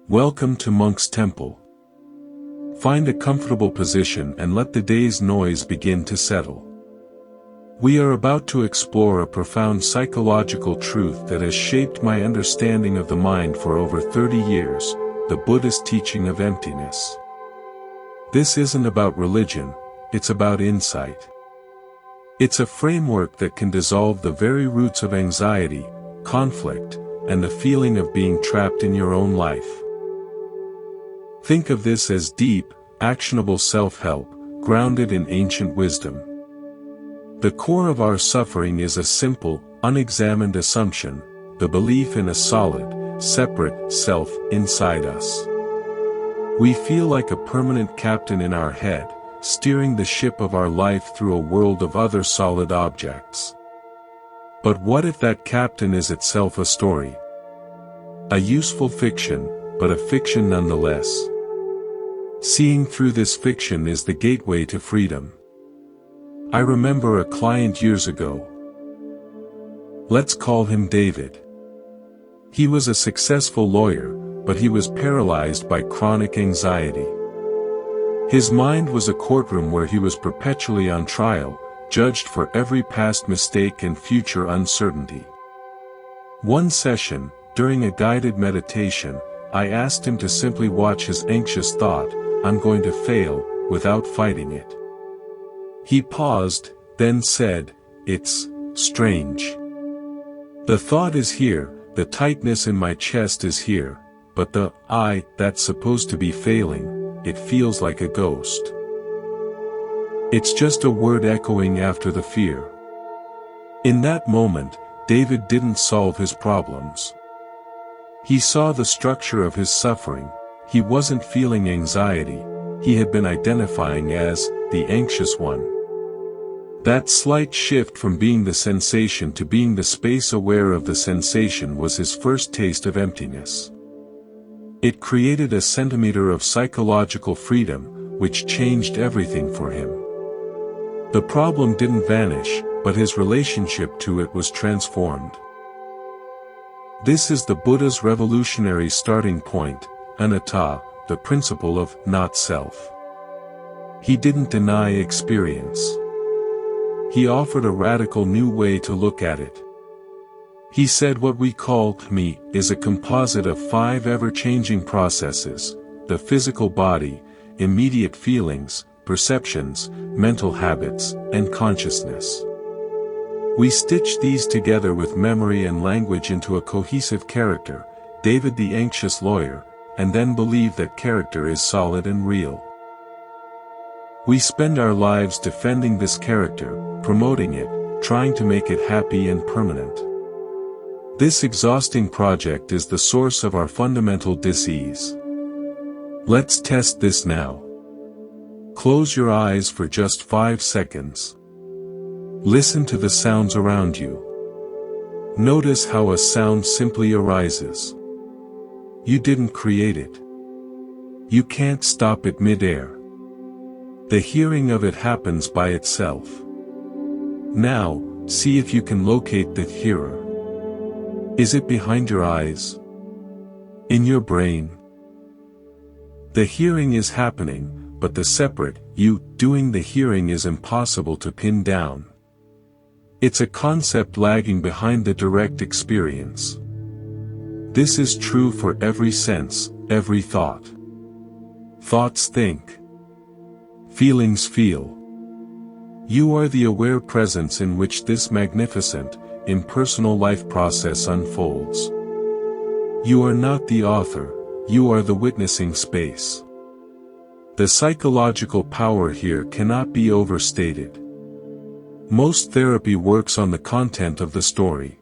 Welcome to Monk's Temple. Find a comfortable position and let the day's noise begin to settle. We are about to explore a profound psychological truth that has shaped my understanding of the mind for over 30 years, the Buddhist teaching of emptiness. This isn't about religion, it's about insight. It's a framework that can dissolve the very roots of anxiety, conflict, and the feeling of being trapped in your own life. Think of this as deep, actionable self-help, grounded in ancient wisdom. The core of our suffering is a simple, unexamined assumption, the belief in a solid, separate self inside us. We feel like a permanent captain in our head, steering the ship of our life through a world of other solid objects. But what if that captain is itself a story? A useful fiction, but a fiction nonetheless. Seeing through this fiction is the gateway to freedom. I remember a client years ago. Let's call him David. He was a successful lawyer, but he was paralyzed by chronic anxiety. His mind was a courtroom where he was perpetually on trial, judged for every past mistake and future uncertainty. One session, during a guided meditation, I asked him to simply watch his anxious thought, "I'm going to fail," without fighting it. He paused, then said, "It's strange. The thought is here, the tightness in my chest is here, but the I that's supposed to be failing, it feels like a ghost. It's just a word echoing after the fear." In that moment, David didn't solve his problems. He saw the structure of his suffering. He wasn't feeling anxiety, he had been identifying as the anxious one. That slight shift from being the sensation to being the space aware of the sensation was his first taste of emptiness. It created a centimeter of psychological freedom, which changed everything for him. The problem didn't vanish, but his relationship to it was transformed. This is the Buddha's revolutionary starting point, Śūnyatā, the principle of not-self. He didn't deny experience. He offered a radical new way to look at it. He said what we call me is a composite of 5 ever-changing processes: the physical body, immediate feelings, perceptions, mental habits, and consciousness. We stitch these together with memory and language into a cohesive character, David the anxious lawyer, and then believe that character is solid and real. We spend our lives defending this character, promoting it, trying to make it happy and permanent. This exhausting project is the source of our fundamental dis-ease. Let's test this now. Close your eyes for just 5 seconds. Listen to the sounds around you. Notice how a sound simply arises. You didn't create it. You can't stop it mid-air. The hearing of it happens by itself. Now, see if you can locate the hearer. Is it behind your eyes? In your brain? The hearing is happening, but the separate, you, doing the hearing is impossible to pin down. It's a concept lagging behind the direct experience. This is true for every sense, every thought. Thoughts think. Feelings feel. You are the aware presence in which this magnificent, impersonal life process unfolds. You are not the author, you are the witnessing space. The psychological power here cannot be overstated. Most therapy works on the content of the story.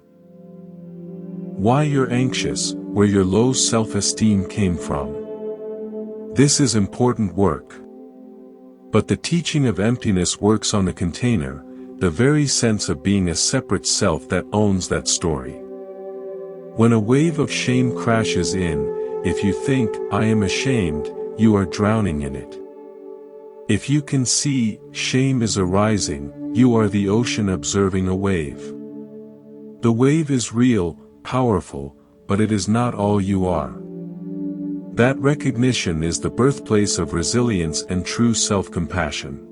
Why you're anxious, where your low self-esteem came from. This is important work. But the teaching of emptiness works on the container, the very sense of being a separate self that owns that story. When a wave of shame crashes in, if you think, "I am ashamed," you are drowning in it. If you can see, shame is arising, you are the ocean observing a wave. The wave is real, powerful, but it is not all you are. That recognition is the birthplace of resilience and true self-compassion.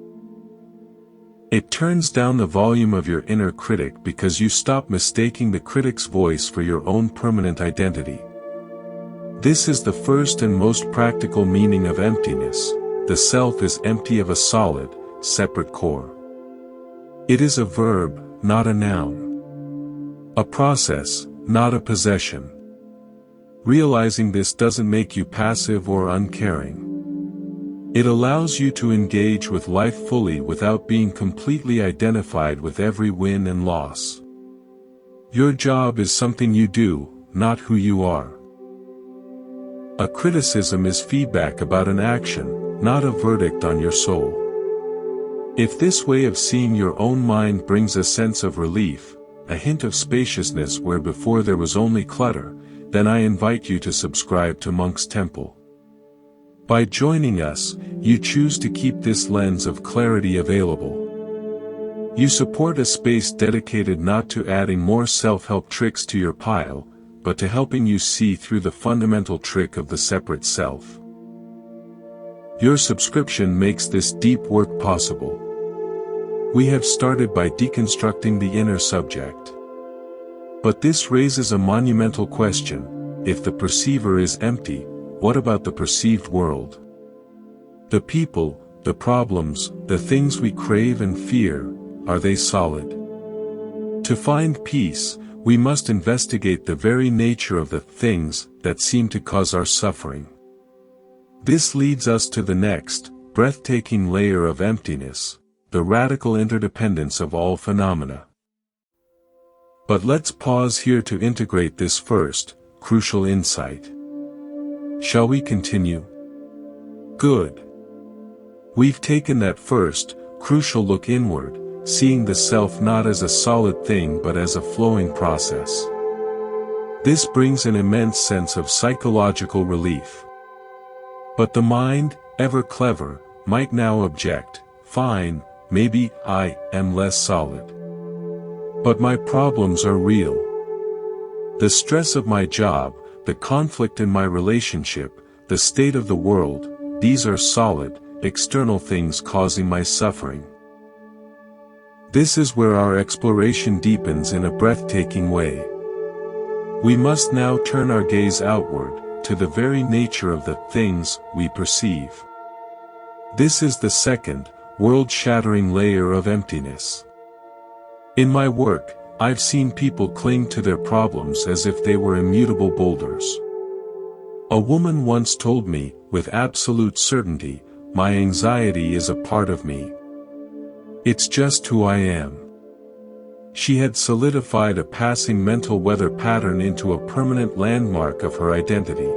It turns down the volume of your inner critic because you stop mistaking the critic's voice for your own permanent identity. This is the first and most practical meaning of emptiness. The self is empty of a solid, separate core. It is a verb, not a noun. A process, not a possession. Realizing this doesn't make you passive or uncaring. It allows you to engage with life fully without being completely identified with every win and loss. Your job is something you do, not who you are. A criticism is feedback about an action, not a verdict on your soul. If this way of seeing your own mind brings a sense of relief, a hint of spaciousness where before there was only clutter, then I invite you to subscribe to Monk's Temple. By joining us, you choose to keep this lens of clarity available. You support a space dedicated not to adding more self-help tricks to your pile, but to helping you see through the fundamental trick of the separate self. Your subscription makes this deep work possible. We have started by deconstructing the inner subject. But this raises a monumental question: if the perceiver is empty, what about the perceived world? The people, the problems, the things we crave and fear, are they solid? To find peace, we must investigate the very nature of the things that seem to cause our suffering. This leads us to the next, breathtaking layer of emptiness, the radical interdependence of all phenomena. But let's pause here to integrate this first, crucial insight. Shall we continue? Good. We've taken that first, crucial look inward, seeing the self not as a solid thing but as a flowing process. This brings an immense sense of psychological relief. But the mind, ever clever, might now object: fine, maybe I am less solid. But my problems are real. The stress of my job, the conflict in my relationship, the state of the world, these are solid, external things causing my suffering. This is where our exploration deepens in a breathtaking way. We must now turn our gaze outward, to the very nature of the things we perceive. This is the second, world-shattering layer of emptiness. In my work, I've seen people cling to their problems as if they were immutable boulders. A woman once told me, with absolute certainty, my anxiety is a part of me. It's just who I am. She had solidified a passing mental weather pattern into a permanent landmark of her identity.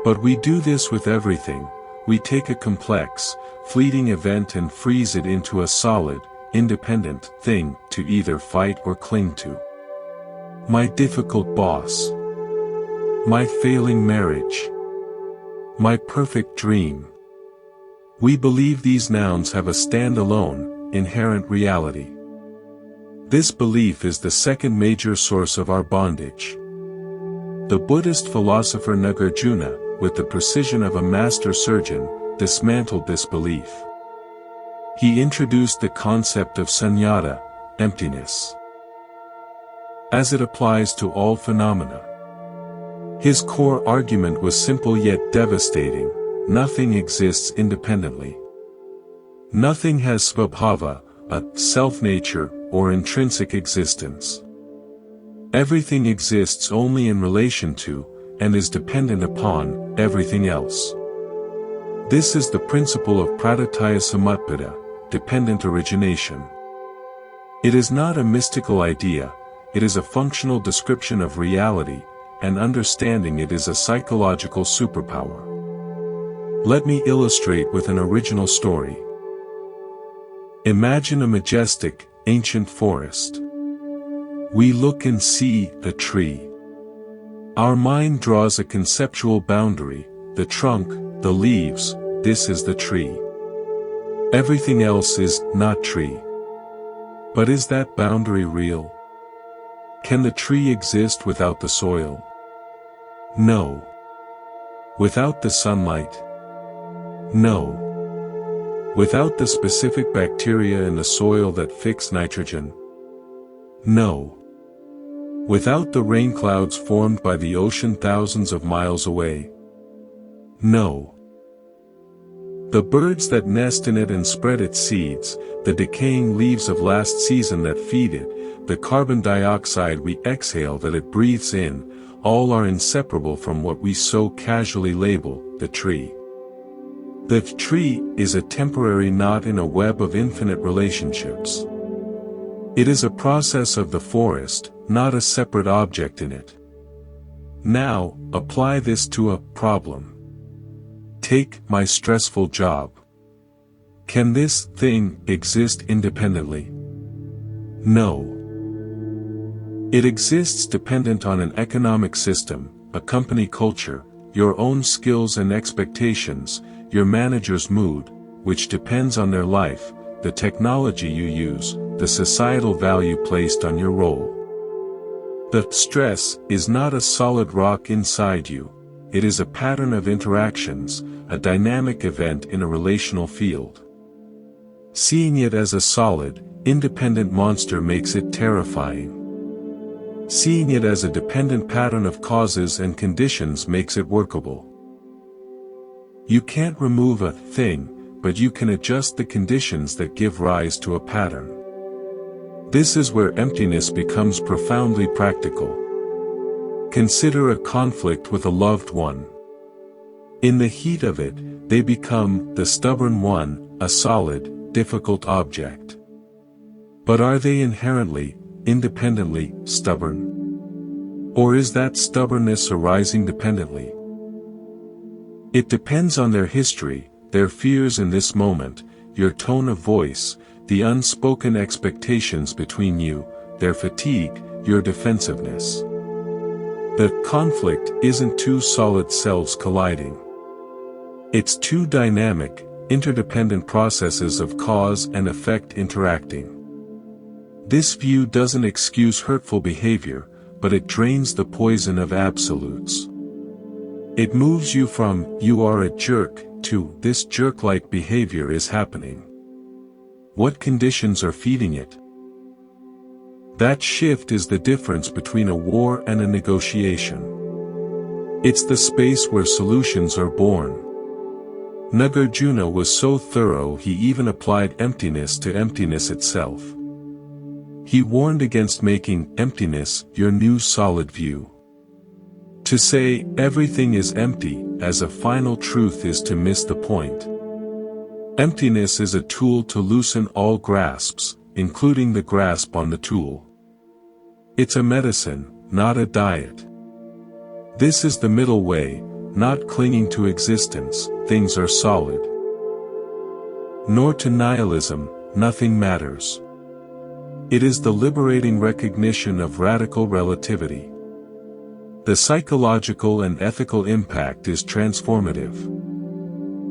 But we do this with everything. We take a complex, fleeting event and freeze it into a solid, independent thing to either fight or cling to. My difficult boss. My failing marriage. My perfect dream. We believe these nouns have a standalone, inherent reality. This belief is the second major source of our bondage. The Buddhist philosopher Nagarjuna, with the precision of a master surgeon, dismantled this belief. He introduced the concept of Śūnyatā, emptiness, as it applies to all phenomena. His core argument was simple yet devastating: nothing exists independently. Nothing has svabhava, a self-nature, or intrinsic existence. Everything exists only in relation to, and is dependent upon, everything else. This is the principle of pratītya samutpada, dependent origination. It is not a mystical idea, it is a functional description of reality, and understanding it is a psychological superpower. Let me illustrate with an original story. Imagine a majestic, ancient forest. We look and see a tree. Our mind draws a conceptual boundary: the trunk, the leaves, this is the tree. Everything else is not tree. But is that boundary real? Can the tree exist without the soil? No. Without the sunlight? No. Without the specific bacteria in the soil that fix nitrogen? No. Without the rain clouds formed by the ocean thousands of miles away? No. The birds that nest in it and spread its seeds, the decaying leaves of last season that feed it, the carbon dioxide we exhale that it breathes in, all are inseparable from what we so casually label the tree. The tree is a temporary knot in a web of infinite relationships. It is a process of the forest, not a separate object in it. Now, apply this to a problem. Take my stressful job. Can this thing exist independently? No. It exists dependent on an economic system, a company culture, your own skills and expectations, your manager's mood, which depends on their life, the technology you use, the societal value placed on your role. The stress is not a solid rock inside you. It is a pattern of interactions, a dynamic event in a relational field. Seeing it as a solid, independent monster makes it terrifying. Seeing it as a dependent pattern of causes and conditions makes it workable. You can't remove a thing, but you can adjust the conditions that give rise to a pattern. This is where emptiness becomes profoundly practical. Consider a conflict with a loved one. In the heat of it, they become the stubborn one, a solid, difficult object. But are they inherently, independently, stubborn? Or is that stubbornness arising dependently? It depends on their history, their fears in this moment, your tone of voice, the unspoken expectations between you, their fatigue, your defensiveness. The conflict isn't two solid selves colliding. It's two dynamic, interdependent processes of cause and effect interacting. This view doesn't excuse hurtful behavior, but it drains the poison of absolutes. It moves you from, "you are a jerk," to, "this jerk-like behavior is happening." What conditions are feeding it? That shift is the difference between a war and a negotiation. It's the space where solutions are born. Nagarjuna was so thorough he even applied emptiness to emptiness itself. He warned against making emptiness your new solid view. To say everything is empty as a final truth is to miss the point. Emptiness is a tool to loosen all grasps, including the grasp on the tool. It's a medicine, not a diet. This is the middle way, not clinging to existence, things are solid. Nor to nihilism, nothing matters. It is the liberating recognition of radical relativity. The psychological and ethical impact is transformative.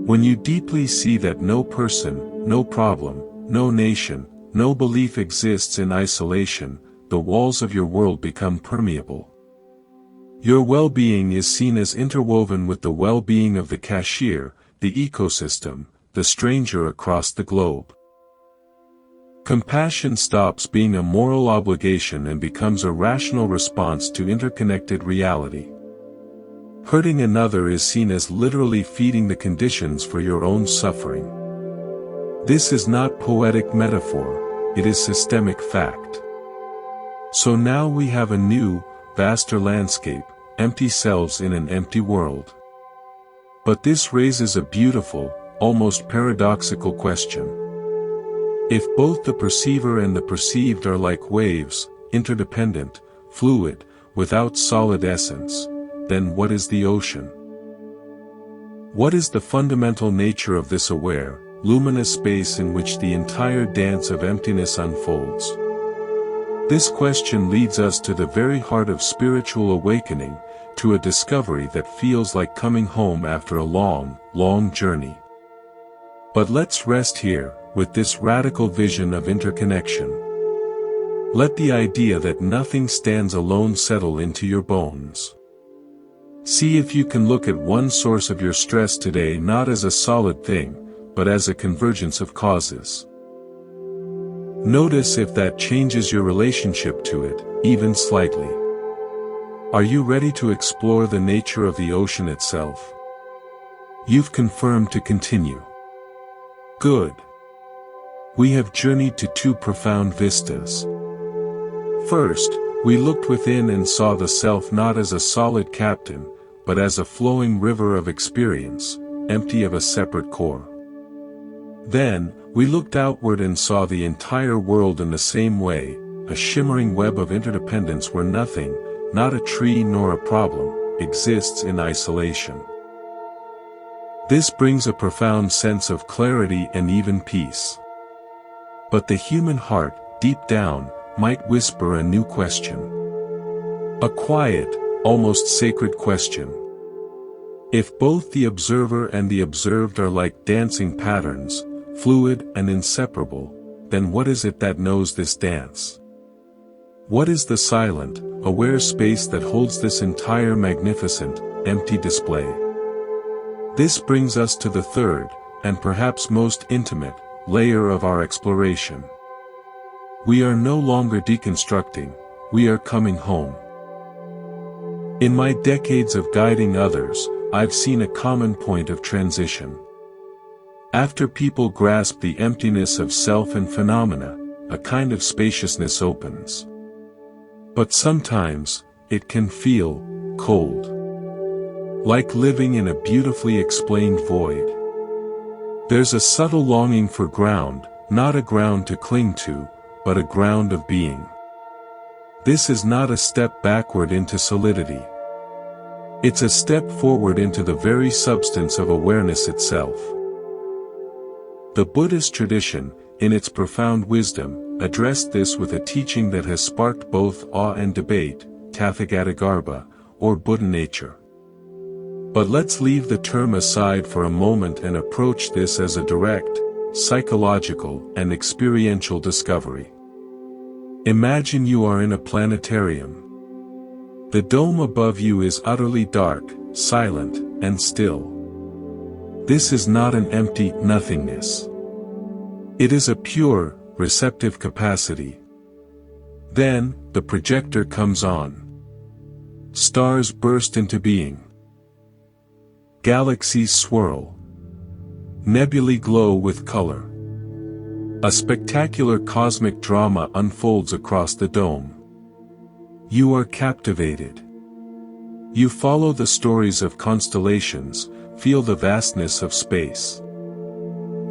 When you deeply see that no person, no problem, no nation, no belief exists in isolation, the walls of your world become permeable. Your well-being is seen as interwoven with the well-being of the cashier, the ecosystem, the stranger across the globe. Compassion stops being a moral obligation and becomes a rational response to interconnected reality. Hurting another is seen as literally feeding the conditions for your own suffering. This is not poetic metaphor, it is systemic fact. So now we have a new, vaster landscape, empty selves in an empty world. But this raises a beautiful, almost paradoxical question. If both the perceiver and the perceived are like waves, interdependent, fluid, without solid essence, then what is the ocean? What is the fundamental nature of this aware, luminous space in which the entire dance of emptiness unfolds? This question leads us to the very heart of spiritual awakening, to a discovery that feels like coming home after a long, long journey. But let's rest here, with this radical vision of interconnection. Let the idea that nothing stands alone settle into your bones. See if you can look at one source of your stress today not as a solid thing, but as a convergence of causes. Notice if that changes your relationship to it, even slightly. Are you ready to explore the nature of the ocean itself? You've confirmed to continue. Good. We have journeyed to two profound vistas. First, we looked within and saw the self not as a solid captain, but as a flowing river of experience, empty of a separate core. Then, we looked outward and saw the entire world in the same way, a shimmering web of interdependence where nothing, not a tree nor a problem, exists in isolation. This brings a profound sense of clarity and even peace. But the human heart, deep down, might whisper a new question. A quiet, almost sacred question. If both the observer and the observed are like dancing patterns, fluid and inseparable, then what is it that knows this dance? What is the silent, aware space that holds this entire magnificent, empty display? This brings us to the third, and perhaps most intimate, layer of our exploration. We are no longer deconstructing, we are coming home. In my decades of guiding others, I've seen a common point of transition. After people grasp the emptiness of self and phenomena, a kind of spaciousness opens. But sometimes, it can feel cold. Like living in a beautifully explained void. There's a subtle longing for ground, not a ground to cling to, but a ground of being. This is not a step backward into solidity. It's a step forward into the very substance of awareness itself. The Buddhist tradition, in its profound wisdom, addressed this with a teaching that has sparked both awe and debate, Tathagatagarbha, or Buddha nature. But let's leave the term aside for a moment and approach this as a direct, psychological and experiential discovery. Imagine you are in a planetarium. The dome above you is utterly dark, silent, and still. This is not an empty nothingness. It is a pure, receptive capacity. Then, the projector comes on. Stars burst into being. Galaxies swirl. Nebulae glow with color. A spectacular cosmic drama unfolds across the dome. You are captivated. You follow the stories of constellations, feel the vastness of space.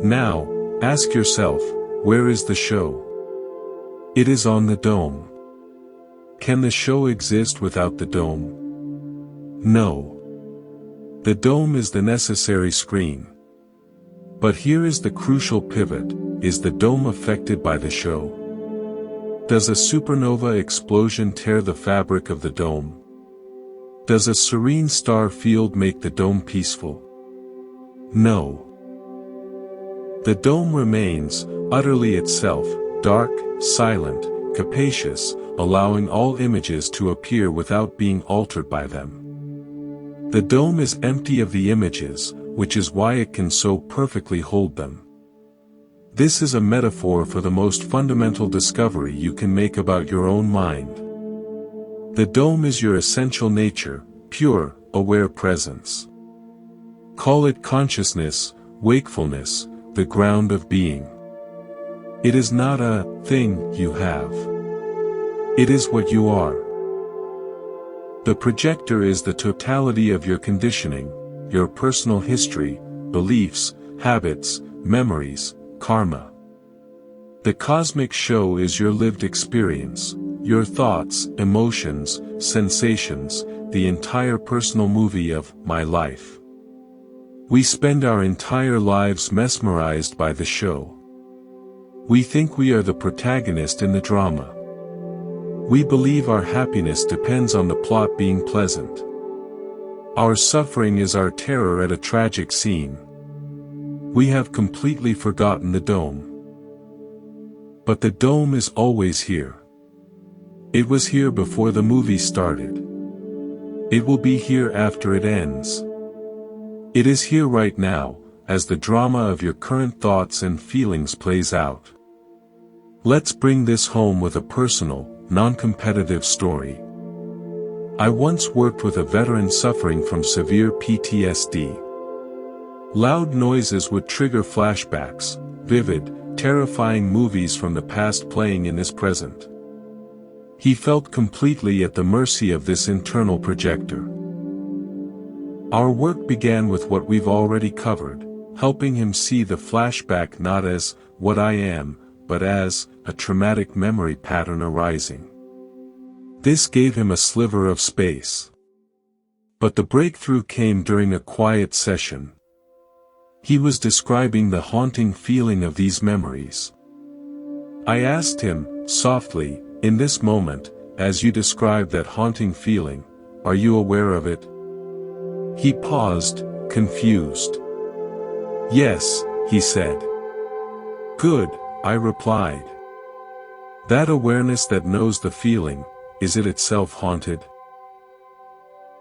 Now, ask yourself, where is the show? It is on the dome. Can the show exist without the dome? No. The dome is the necessary screen. But here is the crucial pivot, is the dome affected by the show? Does a supernova explosion tear the fabric of the dome? Does a serene star field make the dome peaceful? No. The dome remains, utterly itself, dark, silent, capacious, allowing all images to appear without being altered by them. The dome is empty of the images, which is why it can so perfectly hold them. This is a metaphor for the most fundamental discovery you can make about your own mind. The dome is your essential nature, pure, aware presence. Call it consciousness, wakefulness, the ground of being. It is not a thing you have. It is what you are. The projector is the totality of your conditioning, your personal history, beliefs, habits, memories, karma. The cosmic show is your lived experience, your thoughts, emotions, sensations, the entire personal movie of my life. We spend our entire lives mesmerized by the show. We think we are the protagonist in the drama. We believe our happiness depends on the plot being pleasant. Our suffering is our terror at a tragic scene. We have completely forgotten the dome. But the dome is always here. It was here before the movie started. It will be here after it ends. It is here right now, as the drama of your current thoughts and feelings plays out. Let's bring this home with a personal, non-competitive story. I once worked with a veteran suffering from severe PTSD. Loud noises would trigger flashbacks, vivid, terrifying movies from the past playing in his present. He felt completely at the mercy of this internal projector. Our work began with what we've already covered, helping him see the flashback not as what I am, but as a traumatic memory pattern arising. This gave him a sliver of space. But the breakthrough came during a quiet session. He was describing the haunting feeling of these memories. I asked him, softly, in this moment, as you describe that haunting feeling, are you aware of it? He paused, confused. Yes, he said. Good, I replied. That awareness that knows the feeling, is it itself haunted?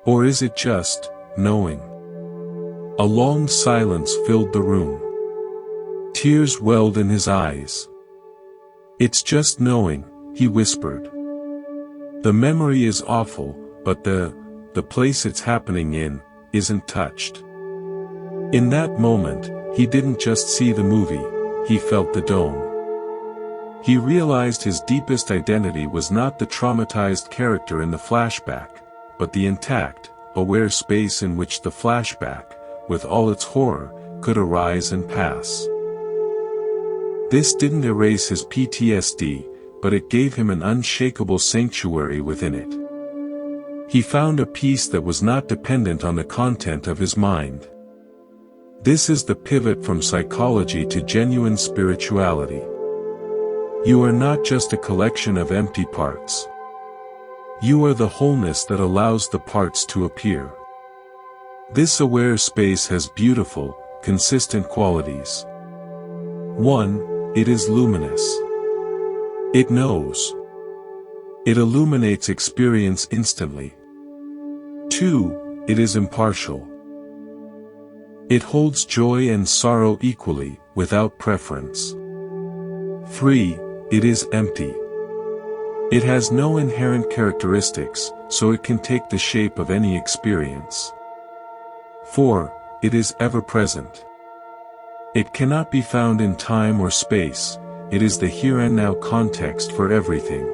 Or is it just knowing? A long silence filled the room. Tears welled in his eyes. It's just knowing, he whispered. The memory is awful, but the place it's happening in, isn't touched. In that moment, he didn't just see the movie, he felt the dome. He realized his deepest identity was not the traumatized character in the flashback, but the intact, aware space in which the flashback, with all its horror, could arise and pass. This didn't erase his PTSD, but it gave him an unshakable sanctuary within it. He found a peace that was not dependent on the content of his mind. This is the pivot from psychology to genuine spirituality. You are not just a collection of empty parts. You are the wholeness that allows the parts to appear. This aware space has beautiful, consistent qualities. 1. It is luminous. It knows. It illuminates experience instantly. 2. It is impartial. It holds joy and sorrow equally, without preference. 3. It is empty. It has no inherent characteristics, so it can take the shape of any experience. 4. It is ever-present. It cannot be found in time or space, it is the here and now context for everything.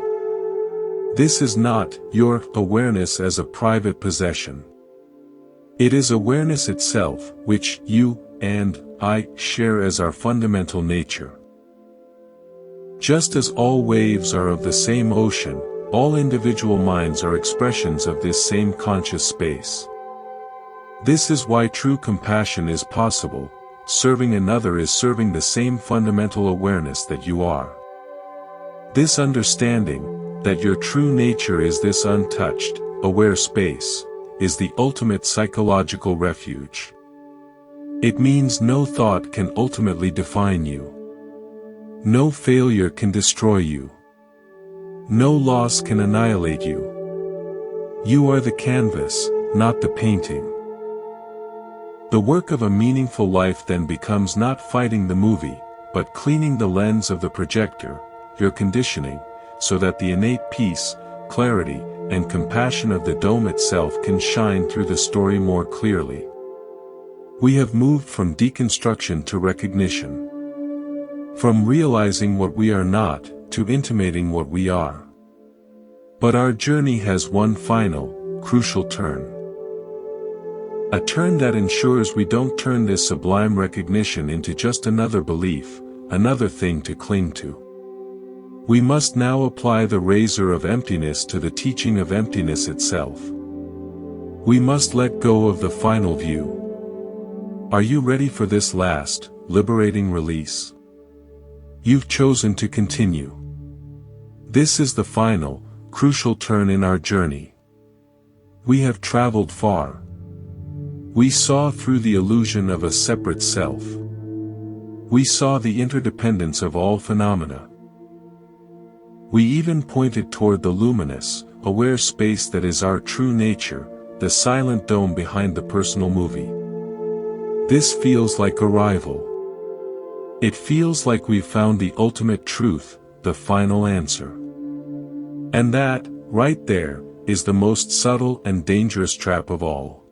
This is not your awareness as a private possession. It is awareness itself, which you and I share as our fundamental nature. Just as all waves are of the same ocean, all individual minds are expressions of this same conscious space. This is why true compassion is possible. Serving another is serving the same fundamental awareness that you are. This understanding, that your true nature is this untouched, aware space, is the ultimate psychological refuge. It means no thought can ultimately define you. No failure can destroy you. No loss can annihilate you. You are the canvas, not the painting. The work of a meaningful life then becomes not fighting the movie, but cleaning the lens of the projector, your conditioning, so that the innate peace, clarity, and compassion of the dome itself can shine through the story more clearly. We have moved from deconstruction to recognition. From realizing what we are not, to intimating what we are. But our journey has one final, crucial turn. A turn that ensures we don't turn this sublime recognition into just another belief, another thing to cling to. We must now apply the razor of emptiness to the teaching of emptiness itself. We must let go of the final view. Are you ready for this last, liberating release? You've chosen to continue. This is the final, crucial turn in our journey. We have traveled far. We saw through the illusion of a separate self. We saw the interdependence of all phenomena. We even pointed toward the luminous, aware space that is our true nature, the silent dome behind the personal movie. This feels like arrival. It feels like we've found the ultimate truth, the final answer. And that, right there, is the most subtle and dangerous trap of all.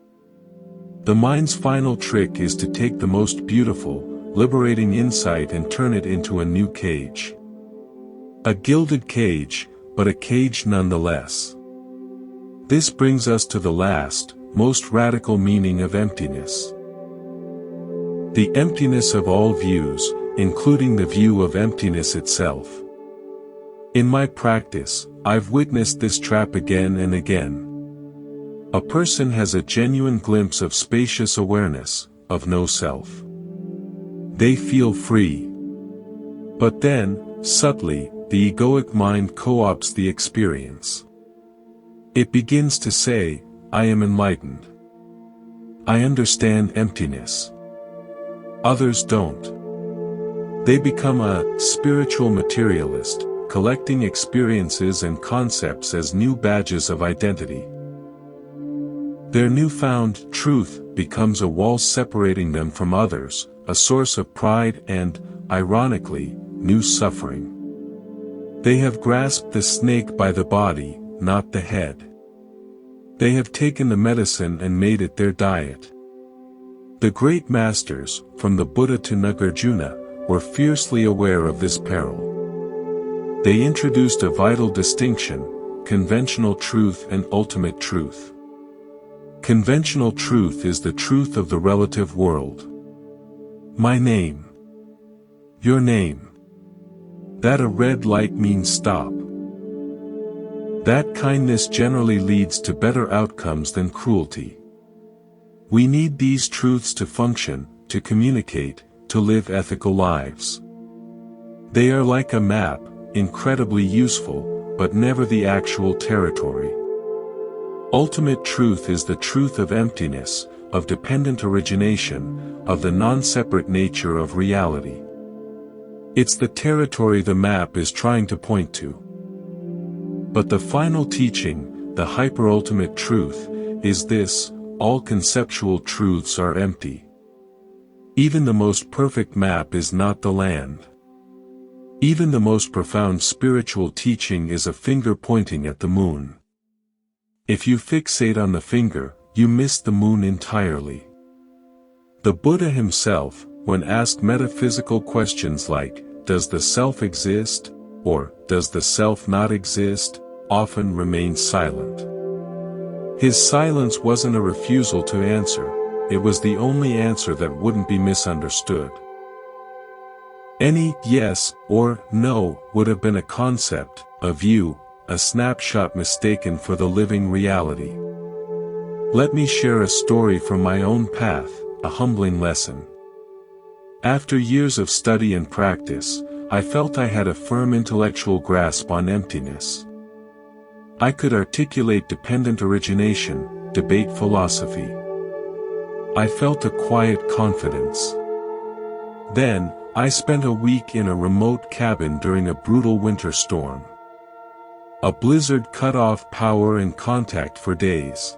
The mind's final trick is to take the most beautiful, liberating insight and turn it into a new cage. A gilded cage, but a cage nonetheless. This brings us to the last, most radical meaning of emptiness. The emptiness of all views, including the view of emptiness itself. In my practice, I've witnessed this trap again and again. A person has a genuine glimpse of spacious awareness, of no self. They feel free. But then, subtly, the egoic mind co-opts the experience. It begins to say, I am enlightened. I understand emptiness. Others don't. They become a spiritual materialist, collecting experiences and concepts as new badges of identity. Their newfound truth becomes a wall separating them from others, a source of pride and, ironically, new suffering. They have grasped the snake by the body, not the head. They have taken the medicine and made it their diet. The great masters, from the Buddha to Nagarjuna, were fiercely aware of this peril. They introduced a vital distinction: conventional truth and ultimate truth. Conventional truth is the truth of the relative world. My name. Your name. That a red light means stop. That kindness generally leads to better outcomes than cruelty. We need these truths to function, to communicate, to live ethical lives. They are like a map, incredibly useful, but never the actual territory. Ultimate truth is the truth of emptiness, of dependent origination, of the non-separate nature of reality. It's the territory the map is trying to point to. But the final teaching, the hyper-ultimate truth, is this: all conceptual truths are empty. Even the most perfect map is not the land. Even the most profound spiritual teaching is a finger pointing at the moon. If you fixate on the finger, you miss the moon entirely. The Buddha himself, when asked metaphysical questions like, does the self exist, or does the self not exist, often remained silent. His silence wasn't a refusal to answer, it was the only answer that wouldn't be misunderstood. Any yes or no would have been a concept, a view, a snapshot mistaken for the living reality. Let me share a story from my own path, a humbling lesson. After years of study and practice, I felt I had a firm intellectual grasp on emptiness. I could articulate dependent origination, debate philosophy. I felt a quiet confidence. Then, I spent a week in a remote cabin during a brutal winter storm. A blizzard cut off power and contact for days.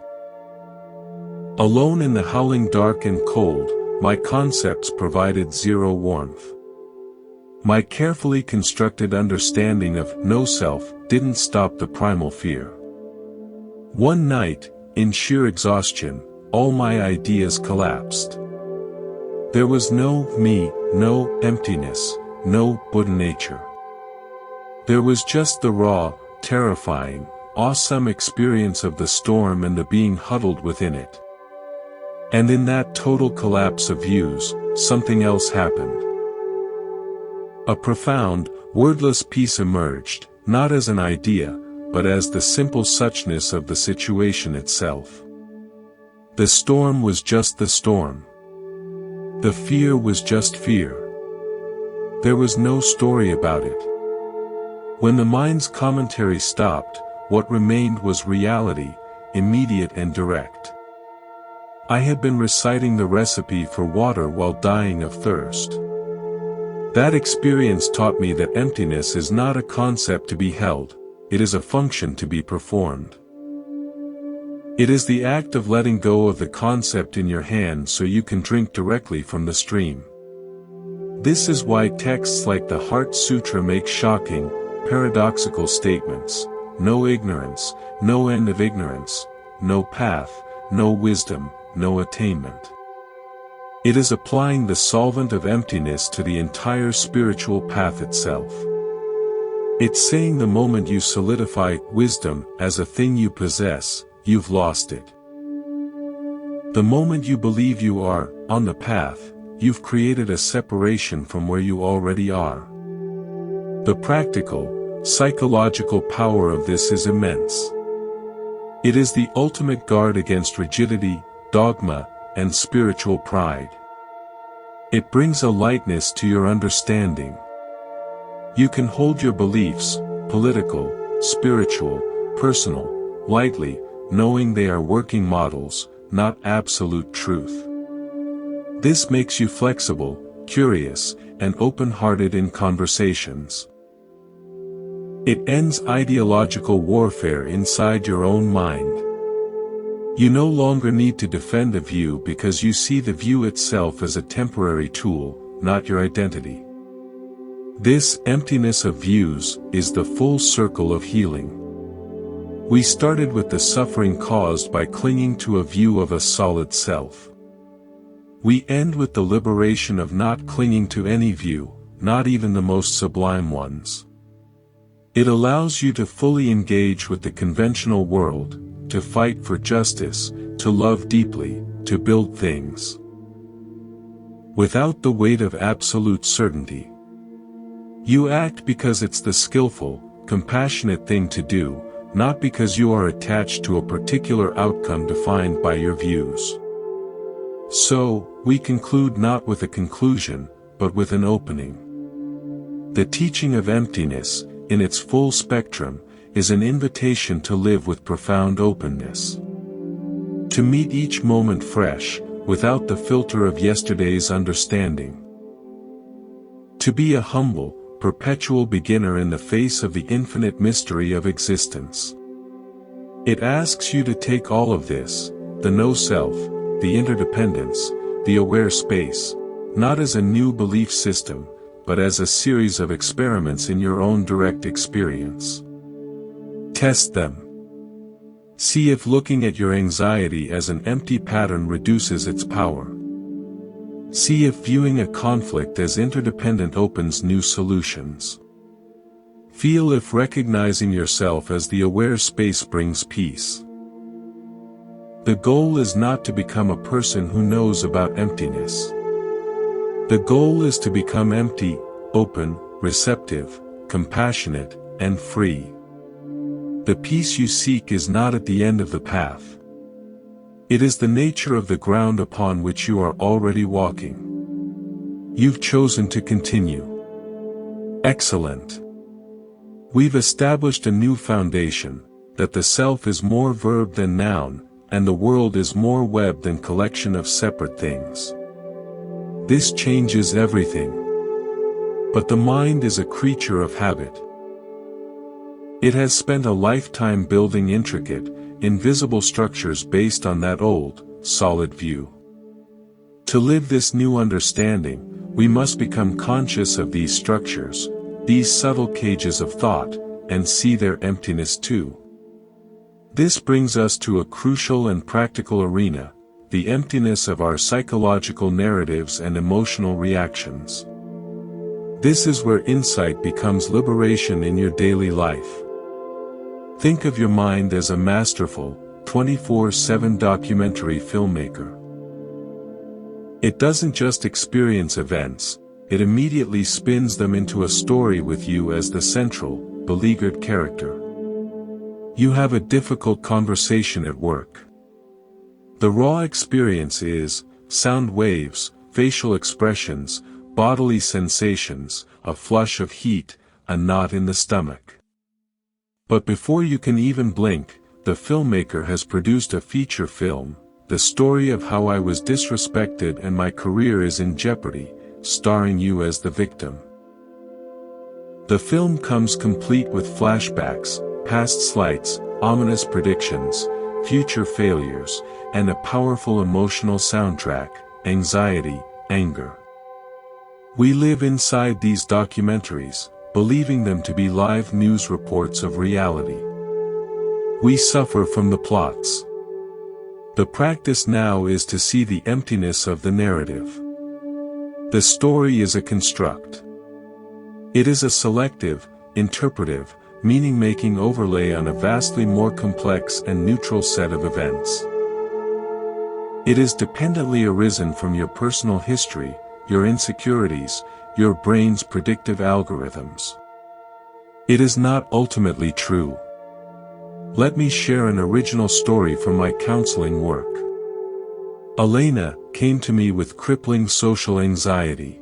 Alone in the howling dark and cold, my concepts provided zero warmth. My carefully constructed understanding of no-self didn't stop the primal fear. One night, in sheer exhaustion, all my ideas collapsed. There was no me, no emptiness, no Buddha nature. There was just the raw, terrifying, awesome experience of the storm and the being huddled within it. And in that total collapse of views, something else happened. A profound, wordless peace emerged, not as an idea, but as the simple suchness of the situation itself. The storm was just the storm. The fear was just fear. There was no story about it. When the mind's commentary stopped, what remained was reality, immediate and direct. I had been reciting the recipe for water while dying of thirst. That experience taught me that emptiness is not a concept to be held, it is a function to be performed. It is the act of letting go of the concept in your hand so you can drink directly from the stream. This is why texts like the Heart Sutra make shocking, paradoxical statements: no ignorance, no end of ignorance, no path, no wisdom, no attainment. It is applying the solvent of emptiness to the entire spiritual path itself. It's saying the moment you solidify wisdom as a thing you possess, you've lost it. The moment you believe you are on the path, you've created a separation from where you already are. The practical, psychological power of this is immense. It is the ultimate guard against rigidity, dogma, and spiritual pride. It brings a lightness to your understanding. You can hold your beliefs, political, spiritual, personal, lightly, knowing they are working models, not absolute truth. This makes you flexible, curious, and open-hearted in conversations. It ends ideological warfare inside your own mind. You no longer need to defend a view because you see the view itself as a temporary tool, not your identity. This emptiness of views is the full circle of healing. We started with the suffering caused by clinging to a view of a solid self. We end with the liberation of not clinging to any view, not even the most sublime ones. It allows you to fully engage with the conventional world, to fight for justice, to love deeply, to build things without the weight of absolute certainty. You act because it's the skillful, compassionate thing to do, not because you are attached to a particular outcome defined by your views. So, we conclude not with a conclusion, but with an opening. The teaching of emptiness, in its full spectrum, is an invitation to live with profound openness. To meet each moment fresh, without the filter of yesterday's understanding. To be a humble, perpetual beginner in the face of the infinite mystery of existence. It asks you to take all of this, the no-self, the interdependence, the aware space, not as a new belief system, but as a series of experiments in your own direct experience. Test them. See if looking at your anxiety as an empty pattern reduces its power. See if viewing a conflict as interdependent opens new solutions. Feel if recognizing yourself as the aware space brings peace. The goal is not to become a person who knows about emptiness. The goal is to become empty, open, receptive, compassionate, and free. The peace you seek is not at the end of the path. It is the nature of the ground upon which you are already walking. You've chosen to continue. Excellent. We've established a new foundation, that the self is more verb than noun, and the world is more web than collection of separate things. This changes everything. But the mind is a creature of habit. It has spent a lifetime building intricate, invisible structures based on that old, solid view. To live this new understanding, we must become conscious of these structures, these subtle cages of thought, and see their emptiness too. This brings us to a crucial and practical arena, the emptiness of our psychological narratives and emotional reactions. This is where insight becomes liberation in your daily life. Think of your mind as a masterful, 24/7 documentary filmmaker. It doesn't just experience events, it immediately spins them into a story with you as the central, beleaguered character. You have a difficult conversation at work. The raw experience is sound waves, facial expressions, bodily sensations, a flush of heat, a knot in the stomach. But before you can even blink, the filmmaker has produced a feature film, the story of how I was disrespected and my career is in jeopardy, starring you as the victim. The film comes complete with flashbacks, past slights, ominous predictions, future failures, and a powerful emotional soundtrack, anxiety, anger. We live inside these documentaries, believing them to be live news reports of reality. We suffer from the plots. The practice now is to see the emptiness of the narrative. The story is a construct. It is a selective, interpretive, meaning-making overlay on a vastly more complex and neutral set of events. It is dependently arisen from your personal history, your insecurities, your brain's predictive algorithms. It is not ultimately true. Let me share an original story from my counseling work. Elena came to me with crippling social anxiety.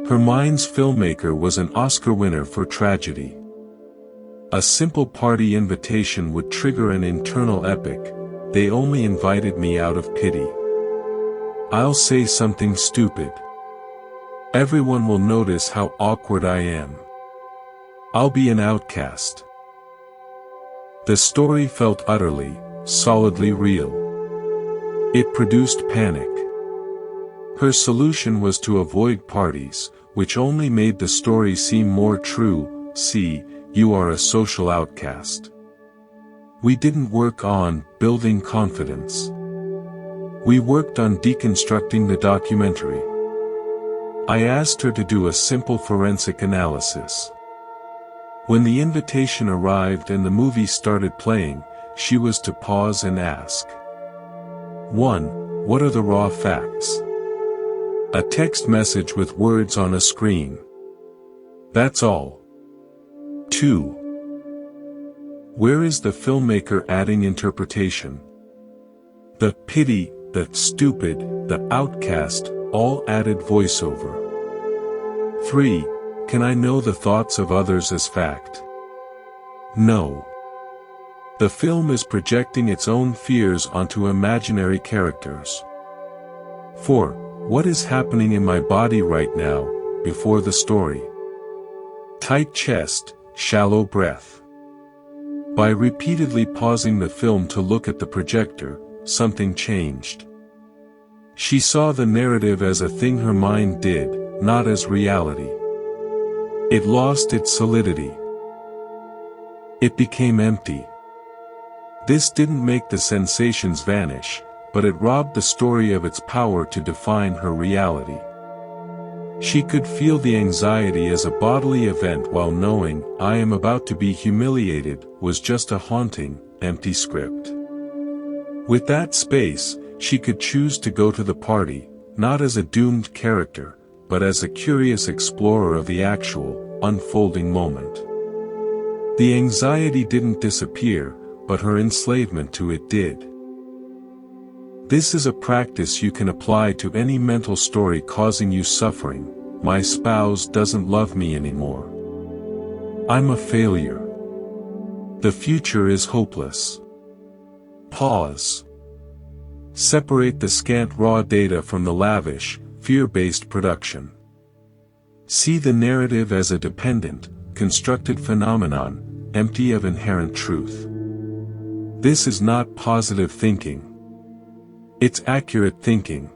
Her mind's filmmaker was an Oscar winner for tragedy. A simple party invitation would trigger an internal epic. They only invited me out of pity. I'll say something stupid. Everyone will notice how awkward I am. I'll be an outcast. The story felt utterly, solidly real. It produced panic. Her solution was to avoid parties, which only made the story seem more true. See, you are a social outcast. We didn't work on building confidence. We worked on deconstructing the documentary. I asked her to do a simple forensic analysis. When the invitation arrived and the movie started playing, she was to pause and ask. 1. What are the raw facts? A text message with words on a screen. That's all. 2. Where is the filmmaker adding interpretation? The pity, the stupid, the outcast, all added voiceover. 3. Can I know the thoughts of others as fact? No. The film is projecting its own fears onto imaginary characters. 4. What is happening in my body right now, before the story? Tight chest, shallow breath. By repeatedly pausing the film to look at the projector, something changed. She saw the narrative as a thing her mind did, not as reality. It lost its solidity. It became empty. This didn't make the sensations vanish, but it robbed the story of its power to define her reality. She could feel the anxiety as a bodily event while knowing, I am about to be humiliated, was just a haunting, empty script. With that space, she could choose to go to the party, not as a doomed character, but as a curious explorer of the actual, unfolding moment. The anxiety didn't disappear, but her enslavement to it did. This is a practice you can apply to any mental story causing you suffering. My spouse doesn't love me anymore. I'm a failure. The future is hopeless. Pause. Separate the scant raw data from the lavish, fear-based production. See the narrative as a dependent, constructed phenomenon, empty of inherent truth. This is not positive thinking. It's accurate thinking.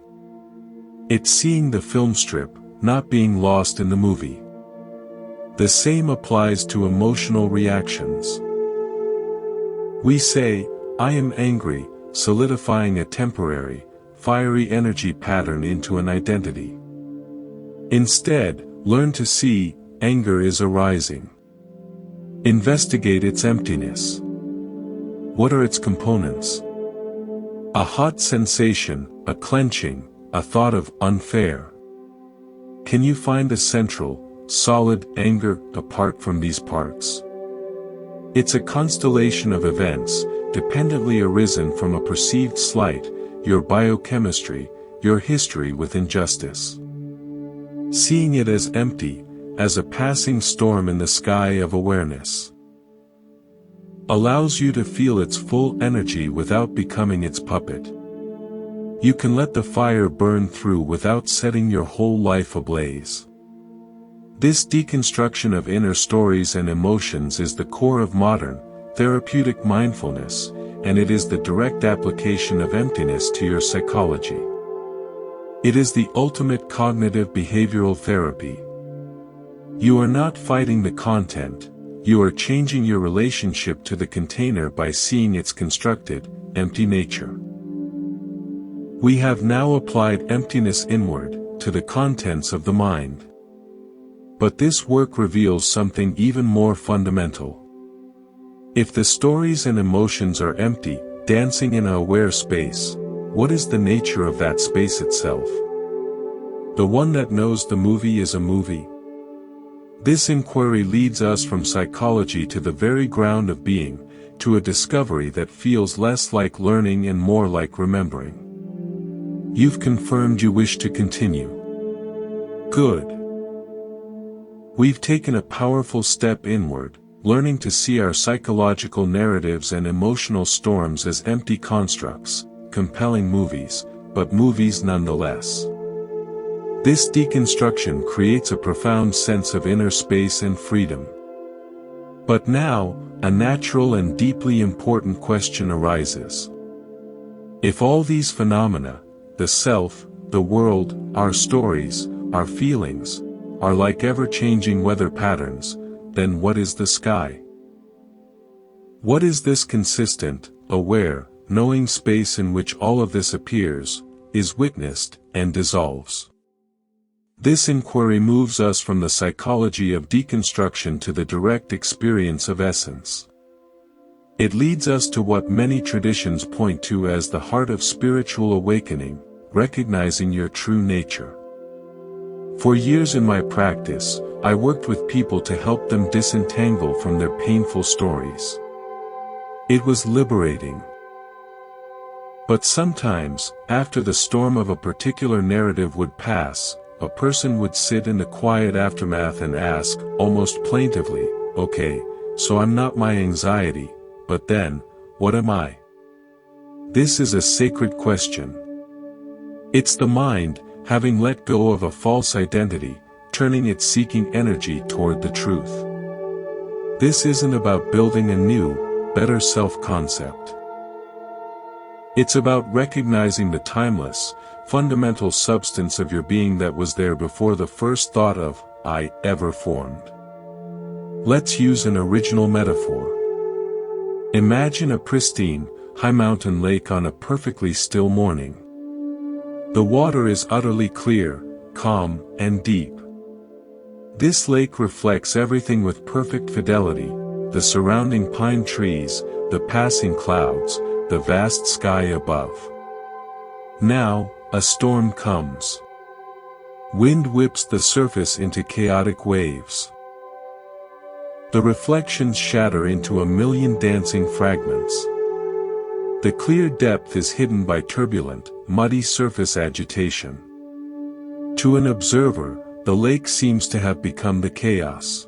It's seeing the film strip, not being lost in the movie. The same applies to emotional reactions. We say, I am angry, solidifying a temporary, fiery energy pattern into an identity. Instead, learn to see, anger is arising. Investigate its emptiness. What are its components? A hot sensation, a clenching, a thought of unfair. Can you find a central, solid anger apart from these parts? It's a constellation of events, dependently arisen from a perceived slight, your biochemistry, your history with injustice. Seeing it as empty, as a passing storm in the sky of awareness, allows you to feel its full energy without becoming its puppet. You can let the fire burn through without setting your whole life ablaze. This deconstruction of inner stories and emotions is the core of modern, therapeutic mindfulness, and it is the direct application of emptiness to your psychology. It is the ultimate cognitive behavioral therapy. You are not fighting the content, you are changing your relationship to the container by seeing its constructed, empty nature. We have now applied emptiness inward, to the contents of the mind. But this work reveals something even more fundamental. If the stories and emotions are empty, dancing in an aware space, what is the nature of that space itself? The one that knows the movie is a movie? This inquiry leads us from psychology to the very ground of being, to a discovery that feels less like learning and more like remembering. You've confirmed you wish to continue. Good. We've taken a powerful step inward, learning to see our psychological narratives and emotional storms as empty constructs, compelling movies, but movies nonetheless. This deconstruction creates a profound sense of inner space and freedom. But now, a natural and deeply important question arises. If all these phenomena, the self, the world, our stories, our feelings, are like ever-changing weather patterns, then what is the sky? What is this consistent, aware, knowing space in which all of this appears, is witnessed, and dissolves? This inquiry moves us from the psychology of deconstruction to the direct experience of essence. It leads us to what many traditions point to as the heart of spiritual awakening, recognizing your true nature. For years in my practice, I worked with people to help them disentangle from their painful stories. It was liberating. But sometimes, after the storm of a particular narrative would pass, a person would sit in the quiet aftermath and ask, almost plaintively, okay, so I'm not my anxiety, but then, what am I? This is a sacred question. It's the mind, having let go of a false identity, turning its seeking energy toward the truth. This isn't about building a new, better self-concept. It's about recognizing the timeless, fundamental substance of your being that was there before the first thought of I ever formed. Let's use an original metaphor. Imagine a pristine, high-mountain lake on a perfectly still morning. The water is utterly clear, calm, and deep. This lake reflects everything with perfect fidelity, the surrounding pine trees, the passing clouds, the vast sky above. Now, a storm comes. Wind whips the surface into chaotic waves. The reflections shatter into a million dancing fragments. The clear depth is hidden by turbulent, muddy surface agitation. To an observer, the lake seems to have become the chaos.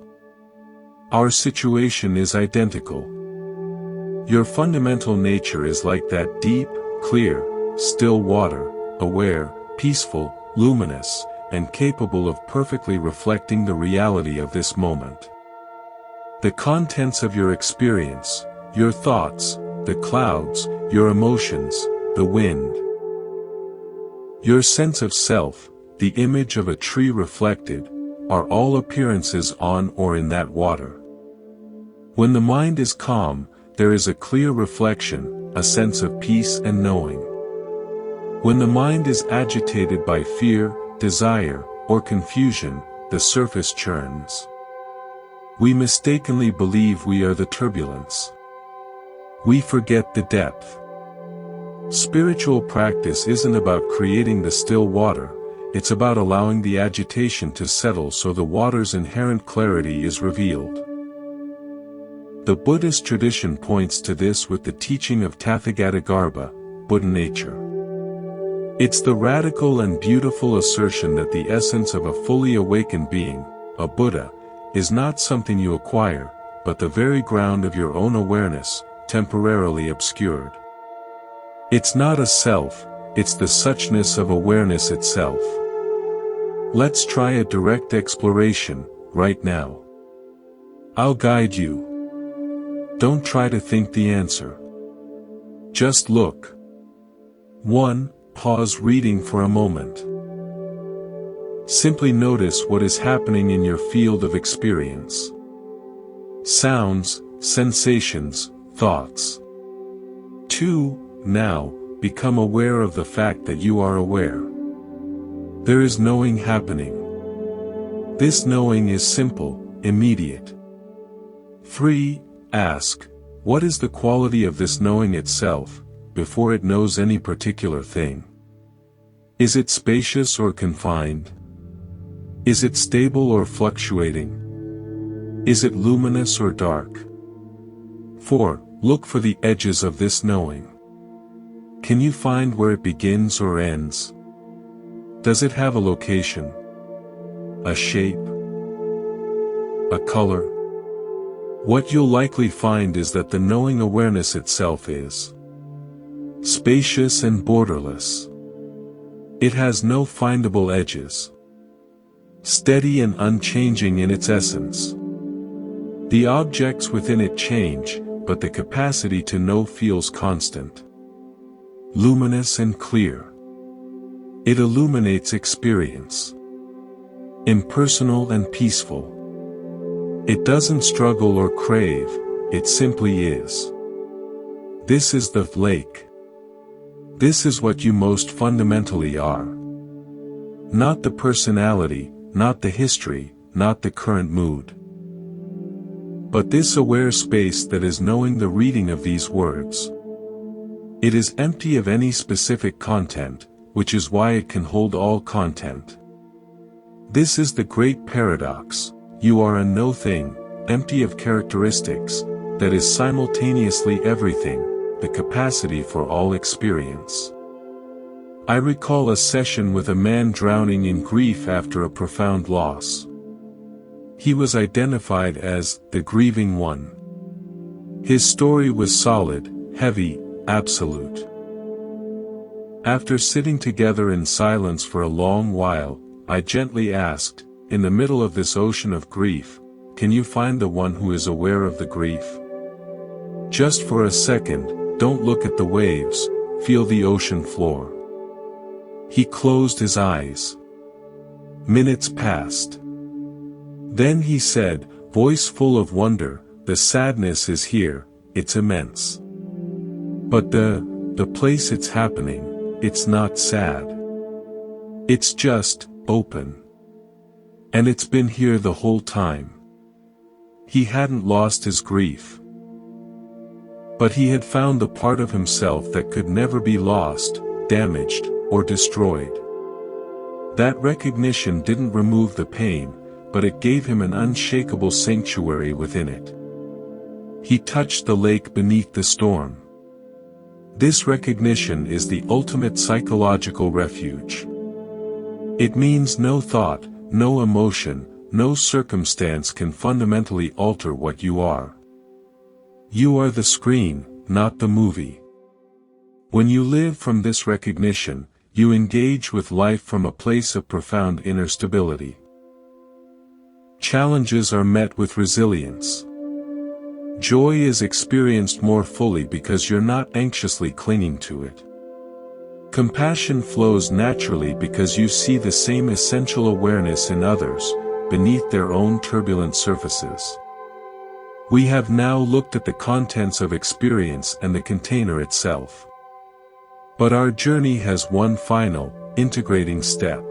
Our situation is identical. Your fundamental nature is like that deep, clear, still water, aware, peaceful, luminous, and capable of perfectly reflecting the reality of this moment. The contents of your experience, your thoughts, the clouds, your emotions, the wind. Your sense of self, the image of a tree reflected, are all appearances on or in that water. When the mind is calm, there is a clear reflection, a sense of peace and knowing. When the mind is agitated by fear, desire, or confusion, the surface churns. We mistakenly believe we are the turbulence. We forget the depth. Spiritual practice isn't about creating the still water, it's about allowing the agitation to settle so the water's inherent clarity is revealed. The Buddhist tradition points to this with the teaching of Tathagatagarbha, Buddha nature. It's the radical and beautiful assertion that the essence of a fully awakened being, a Buddha, is not something you acquire, but the very ground of your own awareness, temporarily obscured. It's not a self, it's the suchness of awareness itself. Let's try a direct exploration, right now. I'll guide you. Don't try to think the answer. Just look. 1. Pause reading for a moment. Simply notice what is happening in your field of experience. Sounds, sensations, thoughts. 2. Now, become aware of the fact that you are aware. There is knowing happening. This knowing is simple, immediate. 3. Ask, what is the quality of this knowing itself, before it knows any particular thing? Is it spacious or confined? Is it stable or fluctuating? Is it luminous or dark? 4. Look for the edges of this knowing. Can you find where it begins or ends? Does it have a location? A shape? A color? What you'll likely find is that the knowing awareness itself is spacious and borderless. It has no findable edges. Steady and unchanging in its essence. The objects within it change, but the capacity to know feels constant. Luminous and clear. It illuminates experience. Impersonal and peaceful. It doesn't struggle or crave, it simply is. This is the lake. This is what you most fundamentally are. Not the personality, not the history, not the current mood. But this aware space that is knowing the reading of these words. It is empty of any specific content, which is why it can hold all content. This is the great paradox. You are a no thing, empty of characteristics, that is simultaneously everything, the capacity for all experience. I recall a session with a man drowning in grief after a profound loss. He was identified as the grieving one. His story was solid, heavy, absolute. After sitting together in silence for a long while, I gently asked, in the middle of this ocean of grief, can you find the one who is aware of the grief? Just for a second, don't look at the waves, feel the ocean floor. He closed his eyes. Minutes passed. Then he said, voice full of wonder, the sadness is here, it's immense. But the place it's happening, it's not sad. It's just, open. And it's been here the whole time. He hadn't lost his grief. But he had found the part of himself that could never be lost, damaged, or destroyed. That recognition didn't remove the pain, but it gave him an unshakable sanctuary within it. He touched the lake beneath the storm. This recognition is the ultimate psychological refuge. It means no thought, no emotion, no circumstance can fundamentally alter what you are. You are the screen, not the movie. When you live from this recognition, you engage with life from a place of profound inner stability. Challenges are met with resilience. Joy is experienced more fully because you're not anxiously clinging to it. Compassion flows naturally because you see the same essential awareness in others, beneath their own turbulent surfaces. We have now looked at the contents of experience and the container itself. But our journey has one final, integrating step.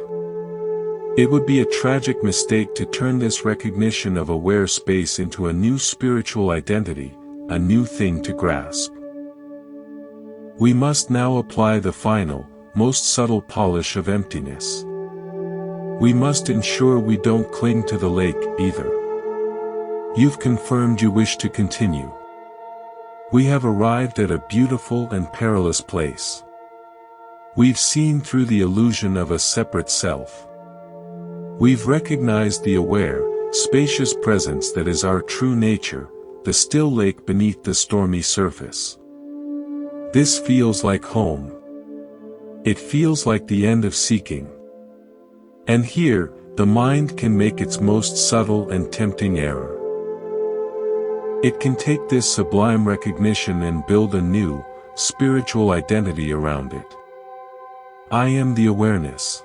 It would be a tragic mistake to turn this recognition of aware space into a new spiritual identity, a new thing to grasp. We must now apply the final, most subtle polish of emptiness. We must ensure we don't cling to the lake, either. You've confirmed you wish to continue. We have arrived at a beautiful and perilous place. We've seen through the illusion of a separate self. We've recognized the aware, spacious presence that is our true nature, the still lake beneath the stormy surface. This feels like home. It feels like the end of seeking. And here, the mind can make its most subtle and tempting error. It can take this sublime recognition and build a new, spiritual identity around it. I am the awareness.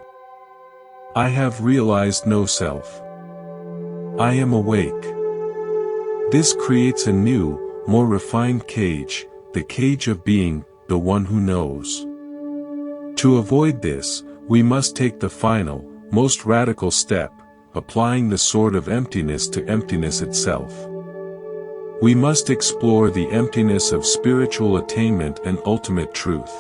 I have realized no self. I am awake. This creates a new, more refined cage, the cage of being, the one who knows. To avoid this, we must take the final, most radical step, applying the sword of emptiness to emptiness itself. We must explore the emptiness of spiritual attainment and ultimate truth.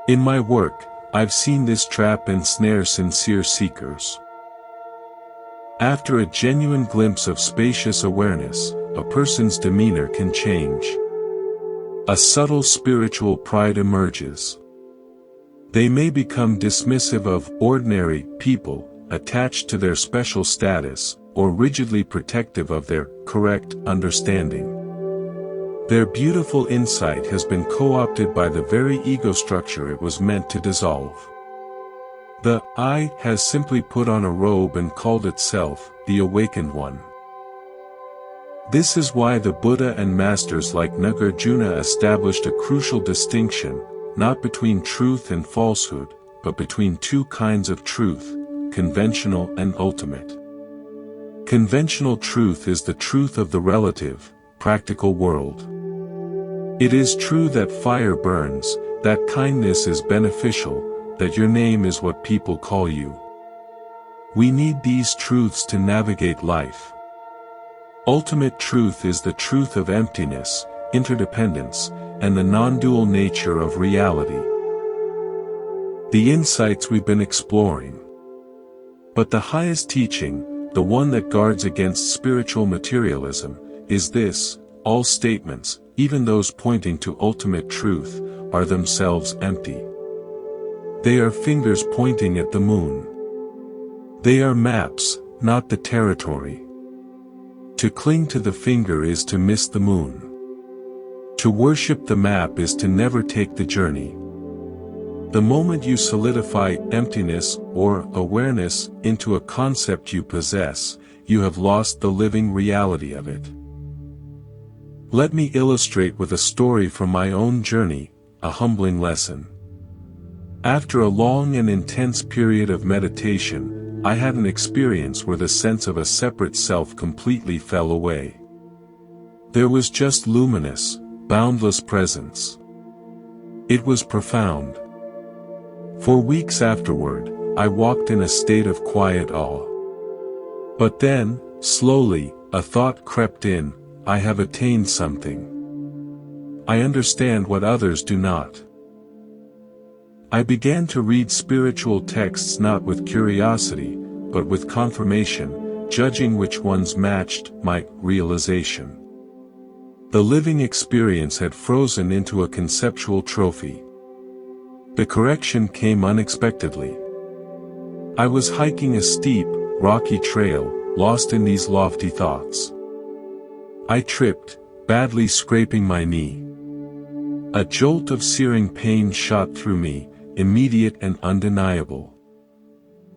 In my work, I've seen this trap ensnare sincere seekers. After a genuine glimpse of spacious awareness, a person's demeanor can change. A subtle spiritual pride emerges. They may become dismissive of ordinary people, attached to their special status, or rigidly protective of their correct understanding. Their beautiful insight has been co-opted by the very ego structure it was meant to dissolve. The I has simply put on a robe and called itself the awakened one. This is why the Buddha and masters like Nagarjuna established a crucial distinction, not between truth and falsehood, but between two kinds of truth, conventional and ultimate. Conventional truth is the truth of the relative, practical world. It is true that fire burns, that kindness is beneficial, that your name is what people call you. We need these truths to navigate life. Ultimate truth is the truth of emptiness, interdependence, and the non-dual nature of reality. The insights we've been exploring. But the highest teaching, the one that guards against spiritual materialism, is this: all statements, even those pointing to ultimate truth, are themselves empty. They are fingers pointing at the moon. They are maps, not the territory. To cling to the finger is to miss the moon. To worship the map is to never take the journey. The moment you solidify emptiness or awareness into a concept you possess, you have lost the living reality of it. Let me illustrate with a story from my own journey, a humbling lesson. After a long and intense period of meditation, I had an experience where the sense of a separate self completely fell away. There was just luminous, boundless presence. It was profound. For weeks afterward, I walked in a state of quiet awe. But then, slowly, a thought crept in: I have attained something. I understand what others do not. I began to read spiritual texts not with curiosity, but with confirmation, judging which ones matched my realization. The living experience had frozen into a conceptual trophy. The correction came unexpectedly. I was hiking a steep, rocky trail, lost in these lofty thoughts. I tripped, badly scraping my knee. A jolt of searing pain shot through me, immediate and undeniable.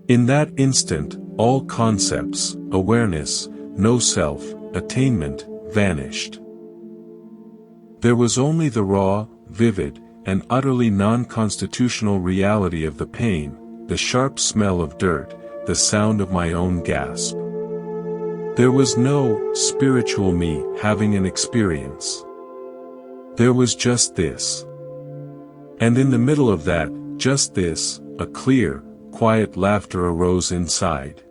In that instant, all concepts, awareness, no self, attainment, vanished. There was only the raw, vivid, and utterly non-constitutional reality of the pain, the sharp smell of dirt, the sound of my own gasp. There was no spiritual me having an experience. There was just this. And in the middle of that, just this, a clear, quiet laughter arose inside.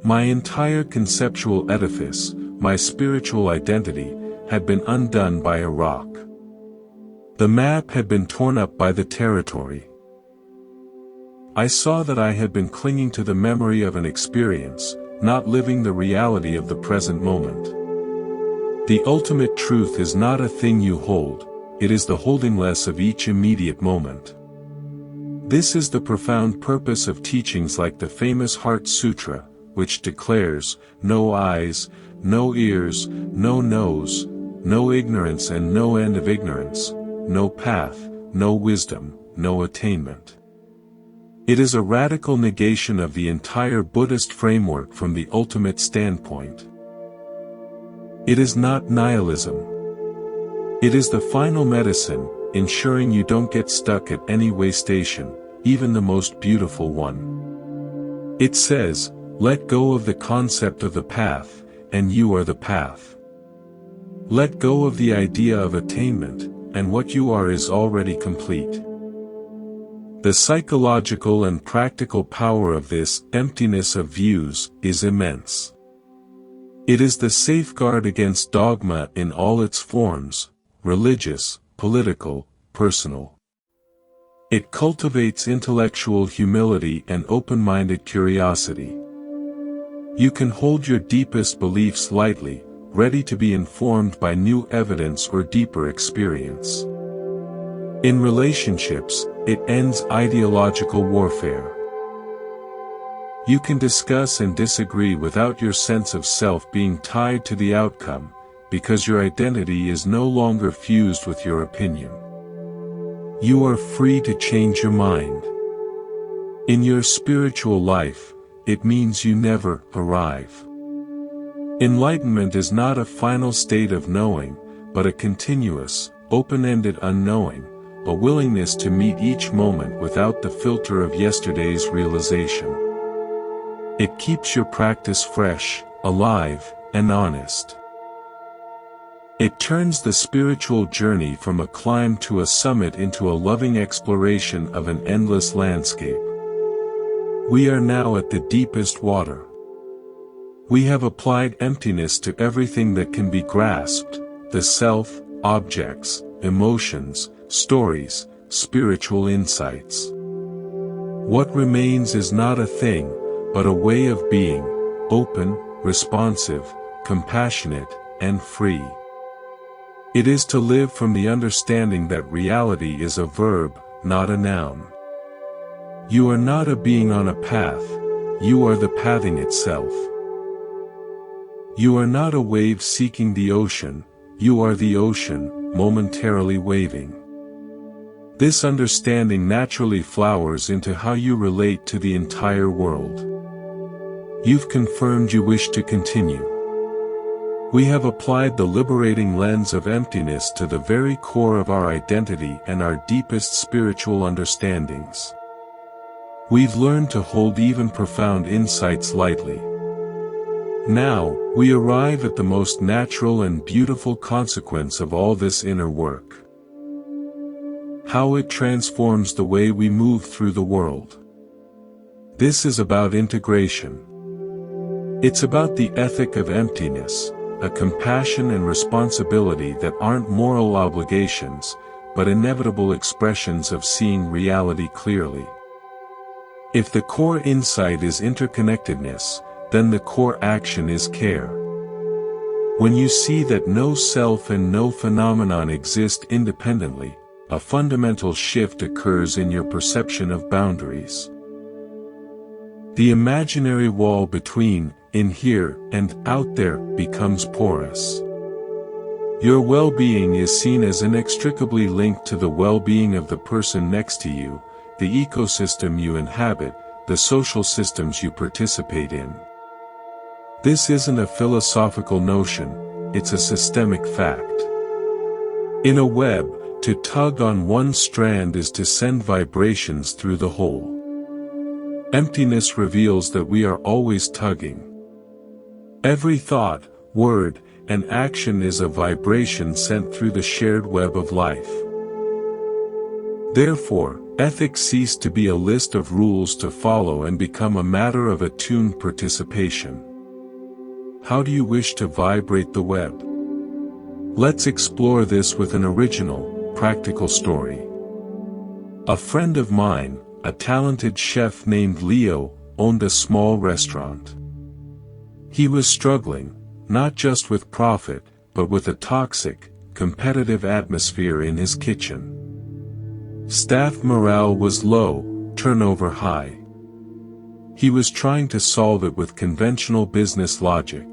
My entire conceptual edifice, my spiritual identity, had been undone by a rock. The map had been torn up by the territory. I saw that I had been clinging to the memory of an experience, not living the reality of the present moment. The ultimate truth is not a thing you hold, it is the holdingless of each immediate moment. This is the profound purpose of teachings like the famous Heart Sutra, which declares, no eyes, no ears, no nose, no ignorance and no end of ignorance, no path, no wisdom, no attainment. It is a radical negation of the entire Buddhist framework from the ultimate standpoint. It is not nihilism. It is the final medicine, ensuring you don't get stuck at any way station, even the most beautiful one. It says, let go of the concept of the path, and you are the path. Let go of the idea of attainment, and what you are is already complete. The psychological and practical power of this emptiness of views is immense. It is the safeguard against dogma in all its forms, religious, political, personal. It cultivates intellectual humility and open-minded curiosity. You can hold your deepest beliefs lightly, ready to be informed by new evidence or deeper experience. In relationships, it ends ideological warfare. You can discuss and disagree without your sense of self being tied to the outcome, because your identity is no longer fused with your opinion. You are free to change your mind. In your spiritual life, it means you never arrive. Enlightenment is not a final state of knowing, but a continuous, open-ended unknowing, a willingness to meet each moment without the filter of yesterday's realization. It keeps your practice fresh, alive, and honest. It turns the spiritual journey from a climb to a summit into a loving exploration of an endless landscape. We are now at the deepest water. We have applied emptiness to everything that can be grasped, the self, objects, emotions, stories, spiritual insights. What remains is not a thing, but a way of being, open, responsive, compassionate, and free. It is to live from the understanding that reality is a verb, not a noun. You are not a being on a path, you are the pathing itself. You are not a wave seeking the ocean, you are the ocean, momentarily waving. This understanding naturally flowers into how you relate to the entire world. You've confirmed you wish to continue. We have applied the liberating lens of emptiness to the very core of our identity and our deepest spiritual understandings. We've learned to hold even profound insights lightly. Now, we arrive at the most natural and beautiful consequence of all this inner work. How it transforms the way we move through the world. This is about integration. It's about the ethic of emptiness, a compassion and responsibility that aren't moral obligations, but inevitable expressions of seeing reality clearly. If the core insight is interconnectedness, then the core action is care. When you see that no self and no phenomenon exist independently, a fundamental shift occurs in your perception of boundaries. The imaginary wall between, in here, and out there, becomes porous. Your well-being is seen as inextricably linked to the well-being of the person next to you, the ecosystem you inhabit, the social systems you participate in. This isn't a philosophical notion, it's a systemic fact. In a web, to tug on one strand is to send vibrations through the whole. Emptiness reveals that we are always tugging. Every thought, word, and action is a vibration sent through the shared web of life. Therefore, ethics cease to be a list of rules to follow and become a matter of attuned participation. How do you wish to vibrate the web? Let's explore this with an original, practical story. A friend of mine, a talented chef named Leo, owned a small restaurant. He was struggling, not just with profit, but with a toxic, competitive atmosphere in his kitchen. Staff morale was low, turnover high. He was trying to solve it with conventional business logic.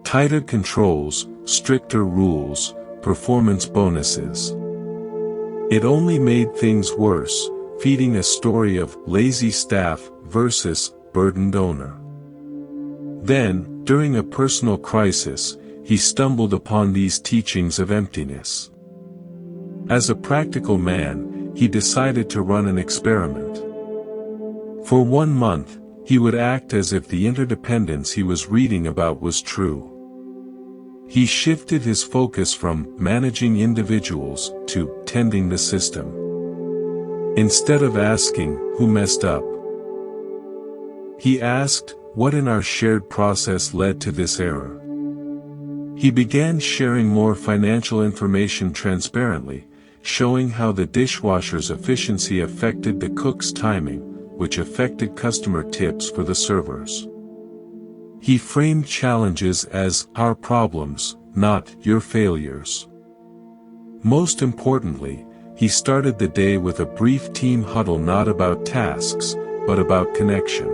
Tighter controls, stricter rules, performance bonuses. It only made things worse, feeding a story of lazy staff versus burdened owner. Then, during a personal crisis, he stumbled upon these teachings of emptiness. As a practical man, he decided to run an experiment. For 1 month, he would act as if the interdependence he was reading about was true. He shifted his focus from managing individuals to tending the system. Instead of asking, who messed up? He asked, what in our shared process led to this error? He began sharing more financial information transparently, showing how the dishwasher's efficiency affected the cook's timing, which affected customer tips for the servers. He framed challenges as our problems, not your failures. Most importantly, he started the day with a brief team huddle not about tasks, but about connection.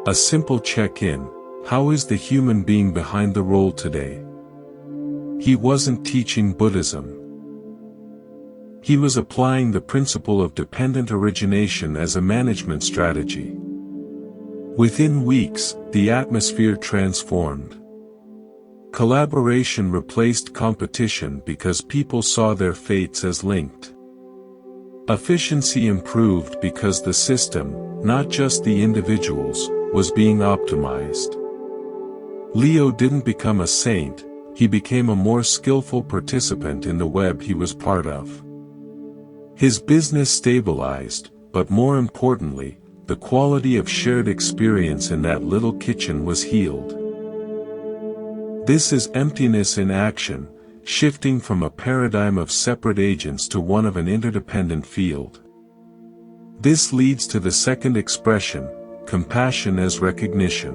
A simple check-in: how is the human being behind the role today? He wasn't teaching Buddhism. He was applying the principle of dependent origination as a management strategy. Within weeks, the atmosphere transformed. Collaboration replaced competition because people saw their fates as linked. Efficiency improved because the system, not just the individuals, was being optimized. Leo didn't become a saint, he became a more skillful participant in the web he was part of. His business stabilized, but more importantly, the quality of shared experience in that little kitchen was healed. This is emptiness in action, shifting from a paradigm of separate agents to one of an interdependent field. This leads to the second expression, compassion as recognition.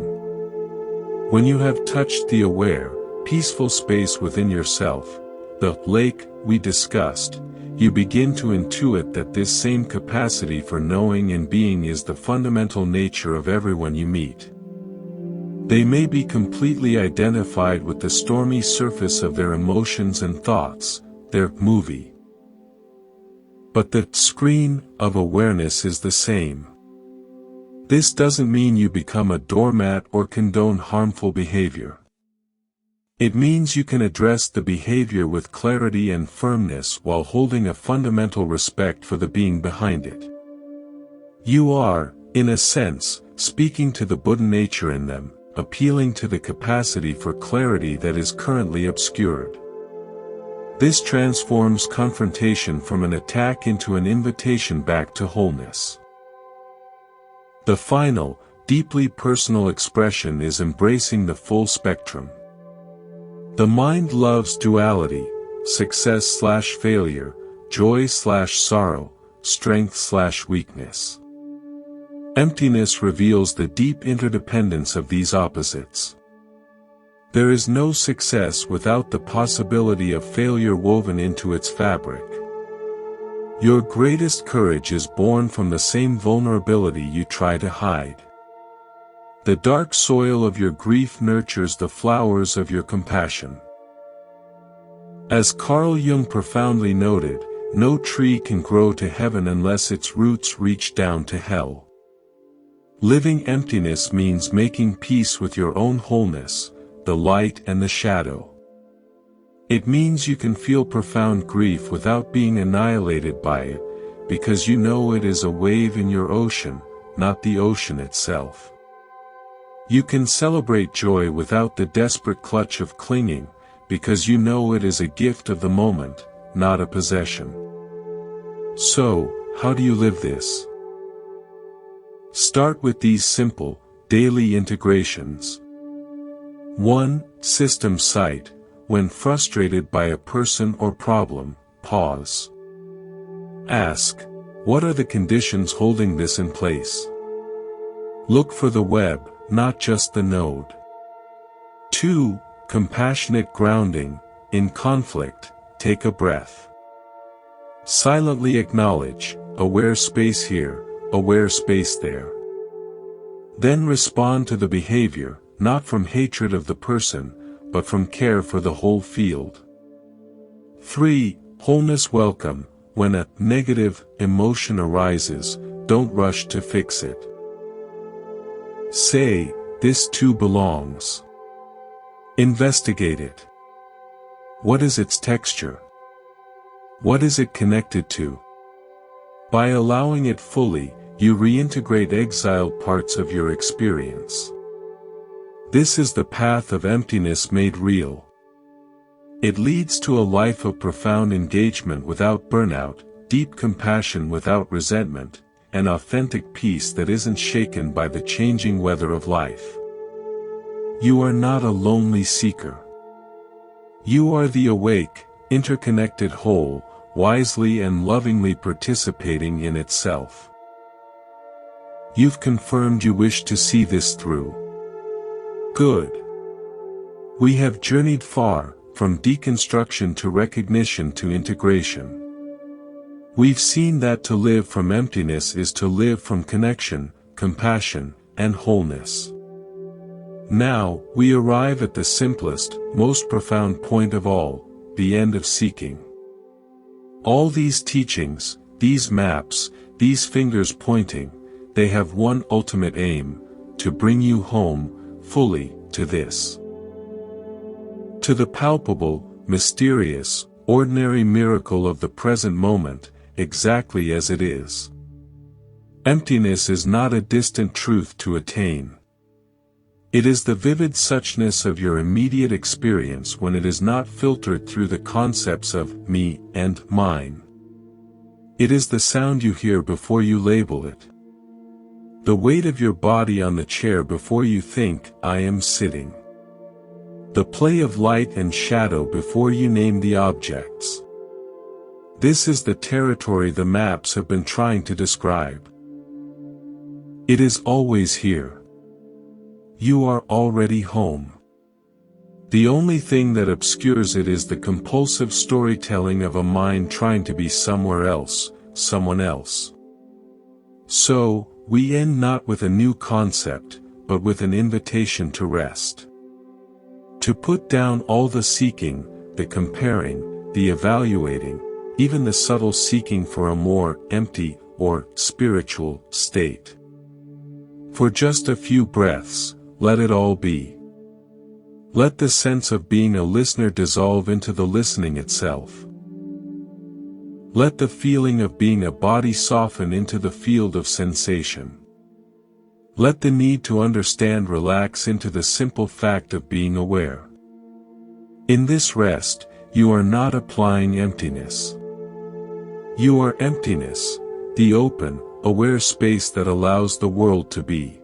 When you have touched the aware, peaceful space within yourself, the lake we discussed, you begin to intuit that this same capacity for knowing and being is the fundamental nature of everyone you meet. They may be completely identified with the stormy surface of their emotions and thoughts, their movie. But the screen of awareness is the same. This doesn't mean you become a doormat or condone harmful behavior. It means you can address the behavior with clarity and firmness while holding a fundamental respect for the being behind it. You are, in a sense, speaking to the Buddha nature in them, appealing to the capacity for clarity that is currently obscured. This transforms confrontation from an attack into an invitation back to wholeness. The final, deeply personal expression is embracing the full spectrum. The mind loves duality, success/failure, joy/sorrow, strength/weakness. Emptiness reveals the deep interdependence of these opposites. There is no success without the possibility of failure woven into its fabric. Your greatest courage is born from the same vulnerability you try to hide. The dark soil of your grief nurtures the flowers of your compassion. As Carl Jung profoundly noted, no tree can grow to heaven unless its roots reach down to hell. Living emptiness means making peace with your own wholeness, the light and the shadow. It means you can feel profound grief without being annihilated by it, because you know it is a wave in your ocean, not the ocean itself. You can celebrate joy without the desperate clutch of clinging, because you know it is a gift of the moment, not a possession. So, how do you live this? Start with these simple, daily integrations. 1. System sight. When frustrated by a person or problem, pause. Ask, what are the conditions holding this in place? Look for the web, not just the node. 2. Compassionate grounding. In conflict, take a breath. Silently acknowledge, aware space here, aware space there. Then respond to the behavior, not from hatred of the person, but from care for the whole field. 3. Wholeness welcome. When a negative emotion arises, don't rush to fix it. Say, this too belongs. Investigate it. What is its texture? What is it connected to? By allowing it fully, you reintegrate exiled parts of your experience. This is the path of emptiness made real. It leads to a life of profound engagement without burnout, deep compassion without resentment, and authentic peace that isn't shaken by the changing weather of life. You are not a lonely seeker. You are the awake, interconnected whole, wisely and lovingly participating in itself. You've confirmed you wish to see this through. Good. We have journeyed far, from deconstruction to recognition to integration. We've seen that to live from emptiness is to live from connection, compassion, and wholeness. Now, we arrive at the simplest, most profound point of all, the end of seeking. All these teachings, these maps, these fingers pointing, they have one ultimate aim, to bring you home, fully, to this. To the palpable, mysterious, ordinary miracle of the present moment, exactly as it is. Emptiness is not a distant truth to attain. It is the vivid suchness of your immediate experience when it is not filtered through the concepts of me and mine. It is the sound you hear before you label it. The weight of your body on the chair before you think, I am sitting. The play of light and shadow before you name the objects. This is the territory the maps have been trying to describe. It is always here. You are already home. The only thing that obscures it is the compulsive storytelling of a mind trying to be somewhere else, someone else. So, we end not with a new concept, but with an invitation to rest. To put down all the seeking, the comparing, the evaluating, even the subtle seeking for a more empty, or spiritual, state. For just a few breaths, let it all be. Let the sense of being a listener dissolve into the listening itself. Let the feeling of being a body soften into the field of sensation. Let the need to understand relax into the simple fact of being aware. In this rest, you are not applying emptiness. You are emptiness, the open, aware space that allows the world to be.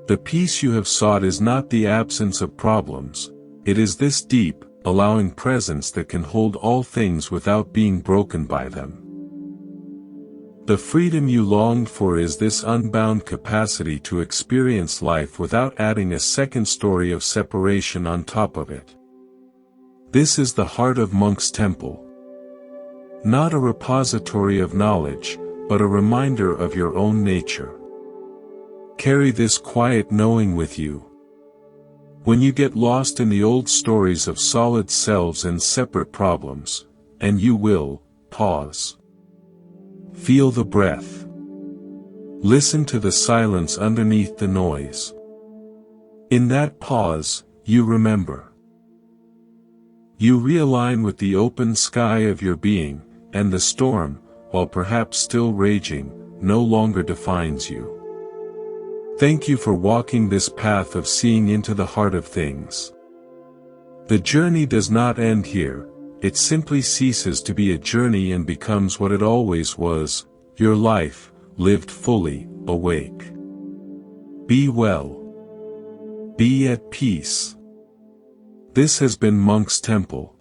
The peace you have sought is not the absence of problems, it is this deep, allowing presence that can hold all things without being broken by them. The freedom you longed for is this unbound capacity to experience life without adding a second story of separation on top of it. This is the heart of Monk's Temple. Not a repository of knowledge, but a reminder of your own nature. Carry this quiet knowing with you. When you get lost in the old stories of solid selves and separate problems, and you will, pause. Feel the breath. Listen to the silence underneath the noise. In that pause, you remember. You realign with the open sky of your being, and the storm, while perhaps still raging, no longer defines you. Thank you for walking this path of seeing into the heart of things. The journey does not end here, it simply ceases to be a journey and becomes what it always was, your life, lived fully, awake. Be well. Be at peace. This has been Monk's Temple.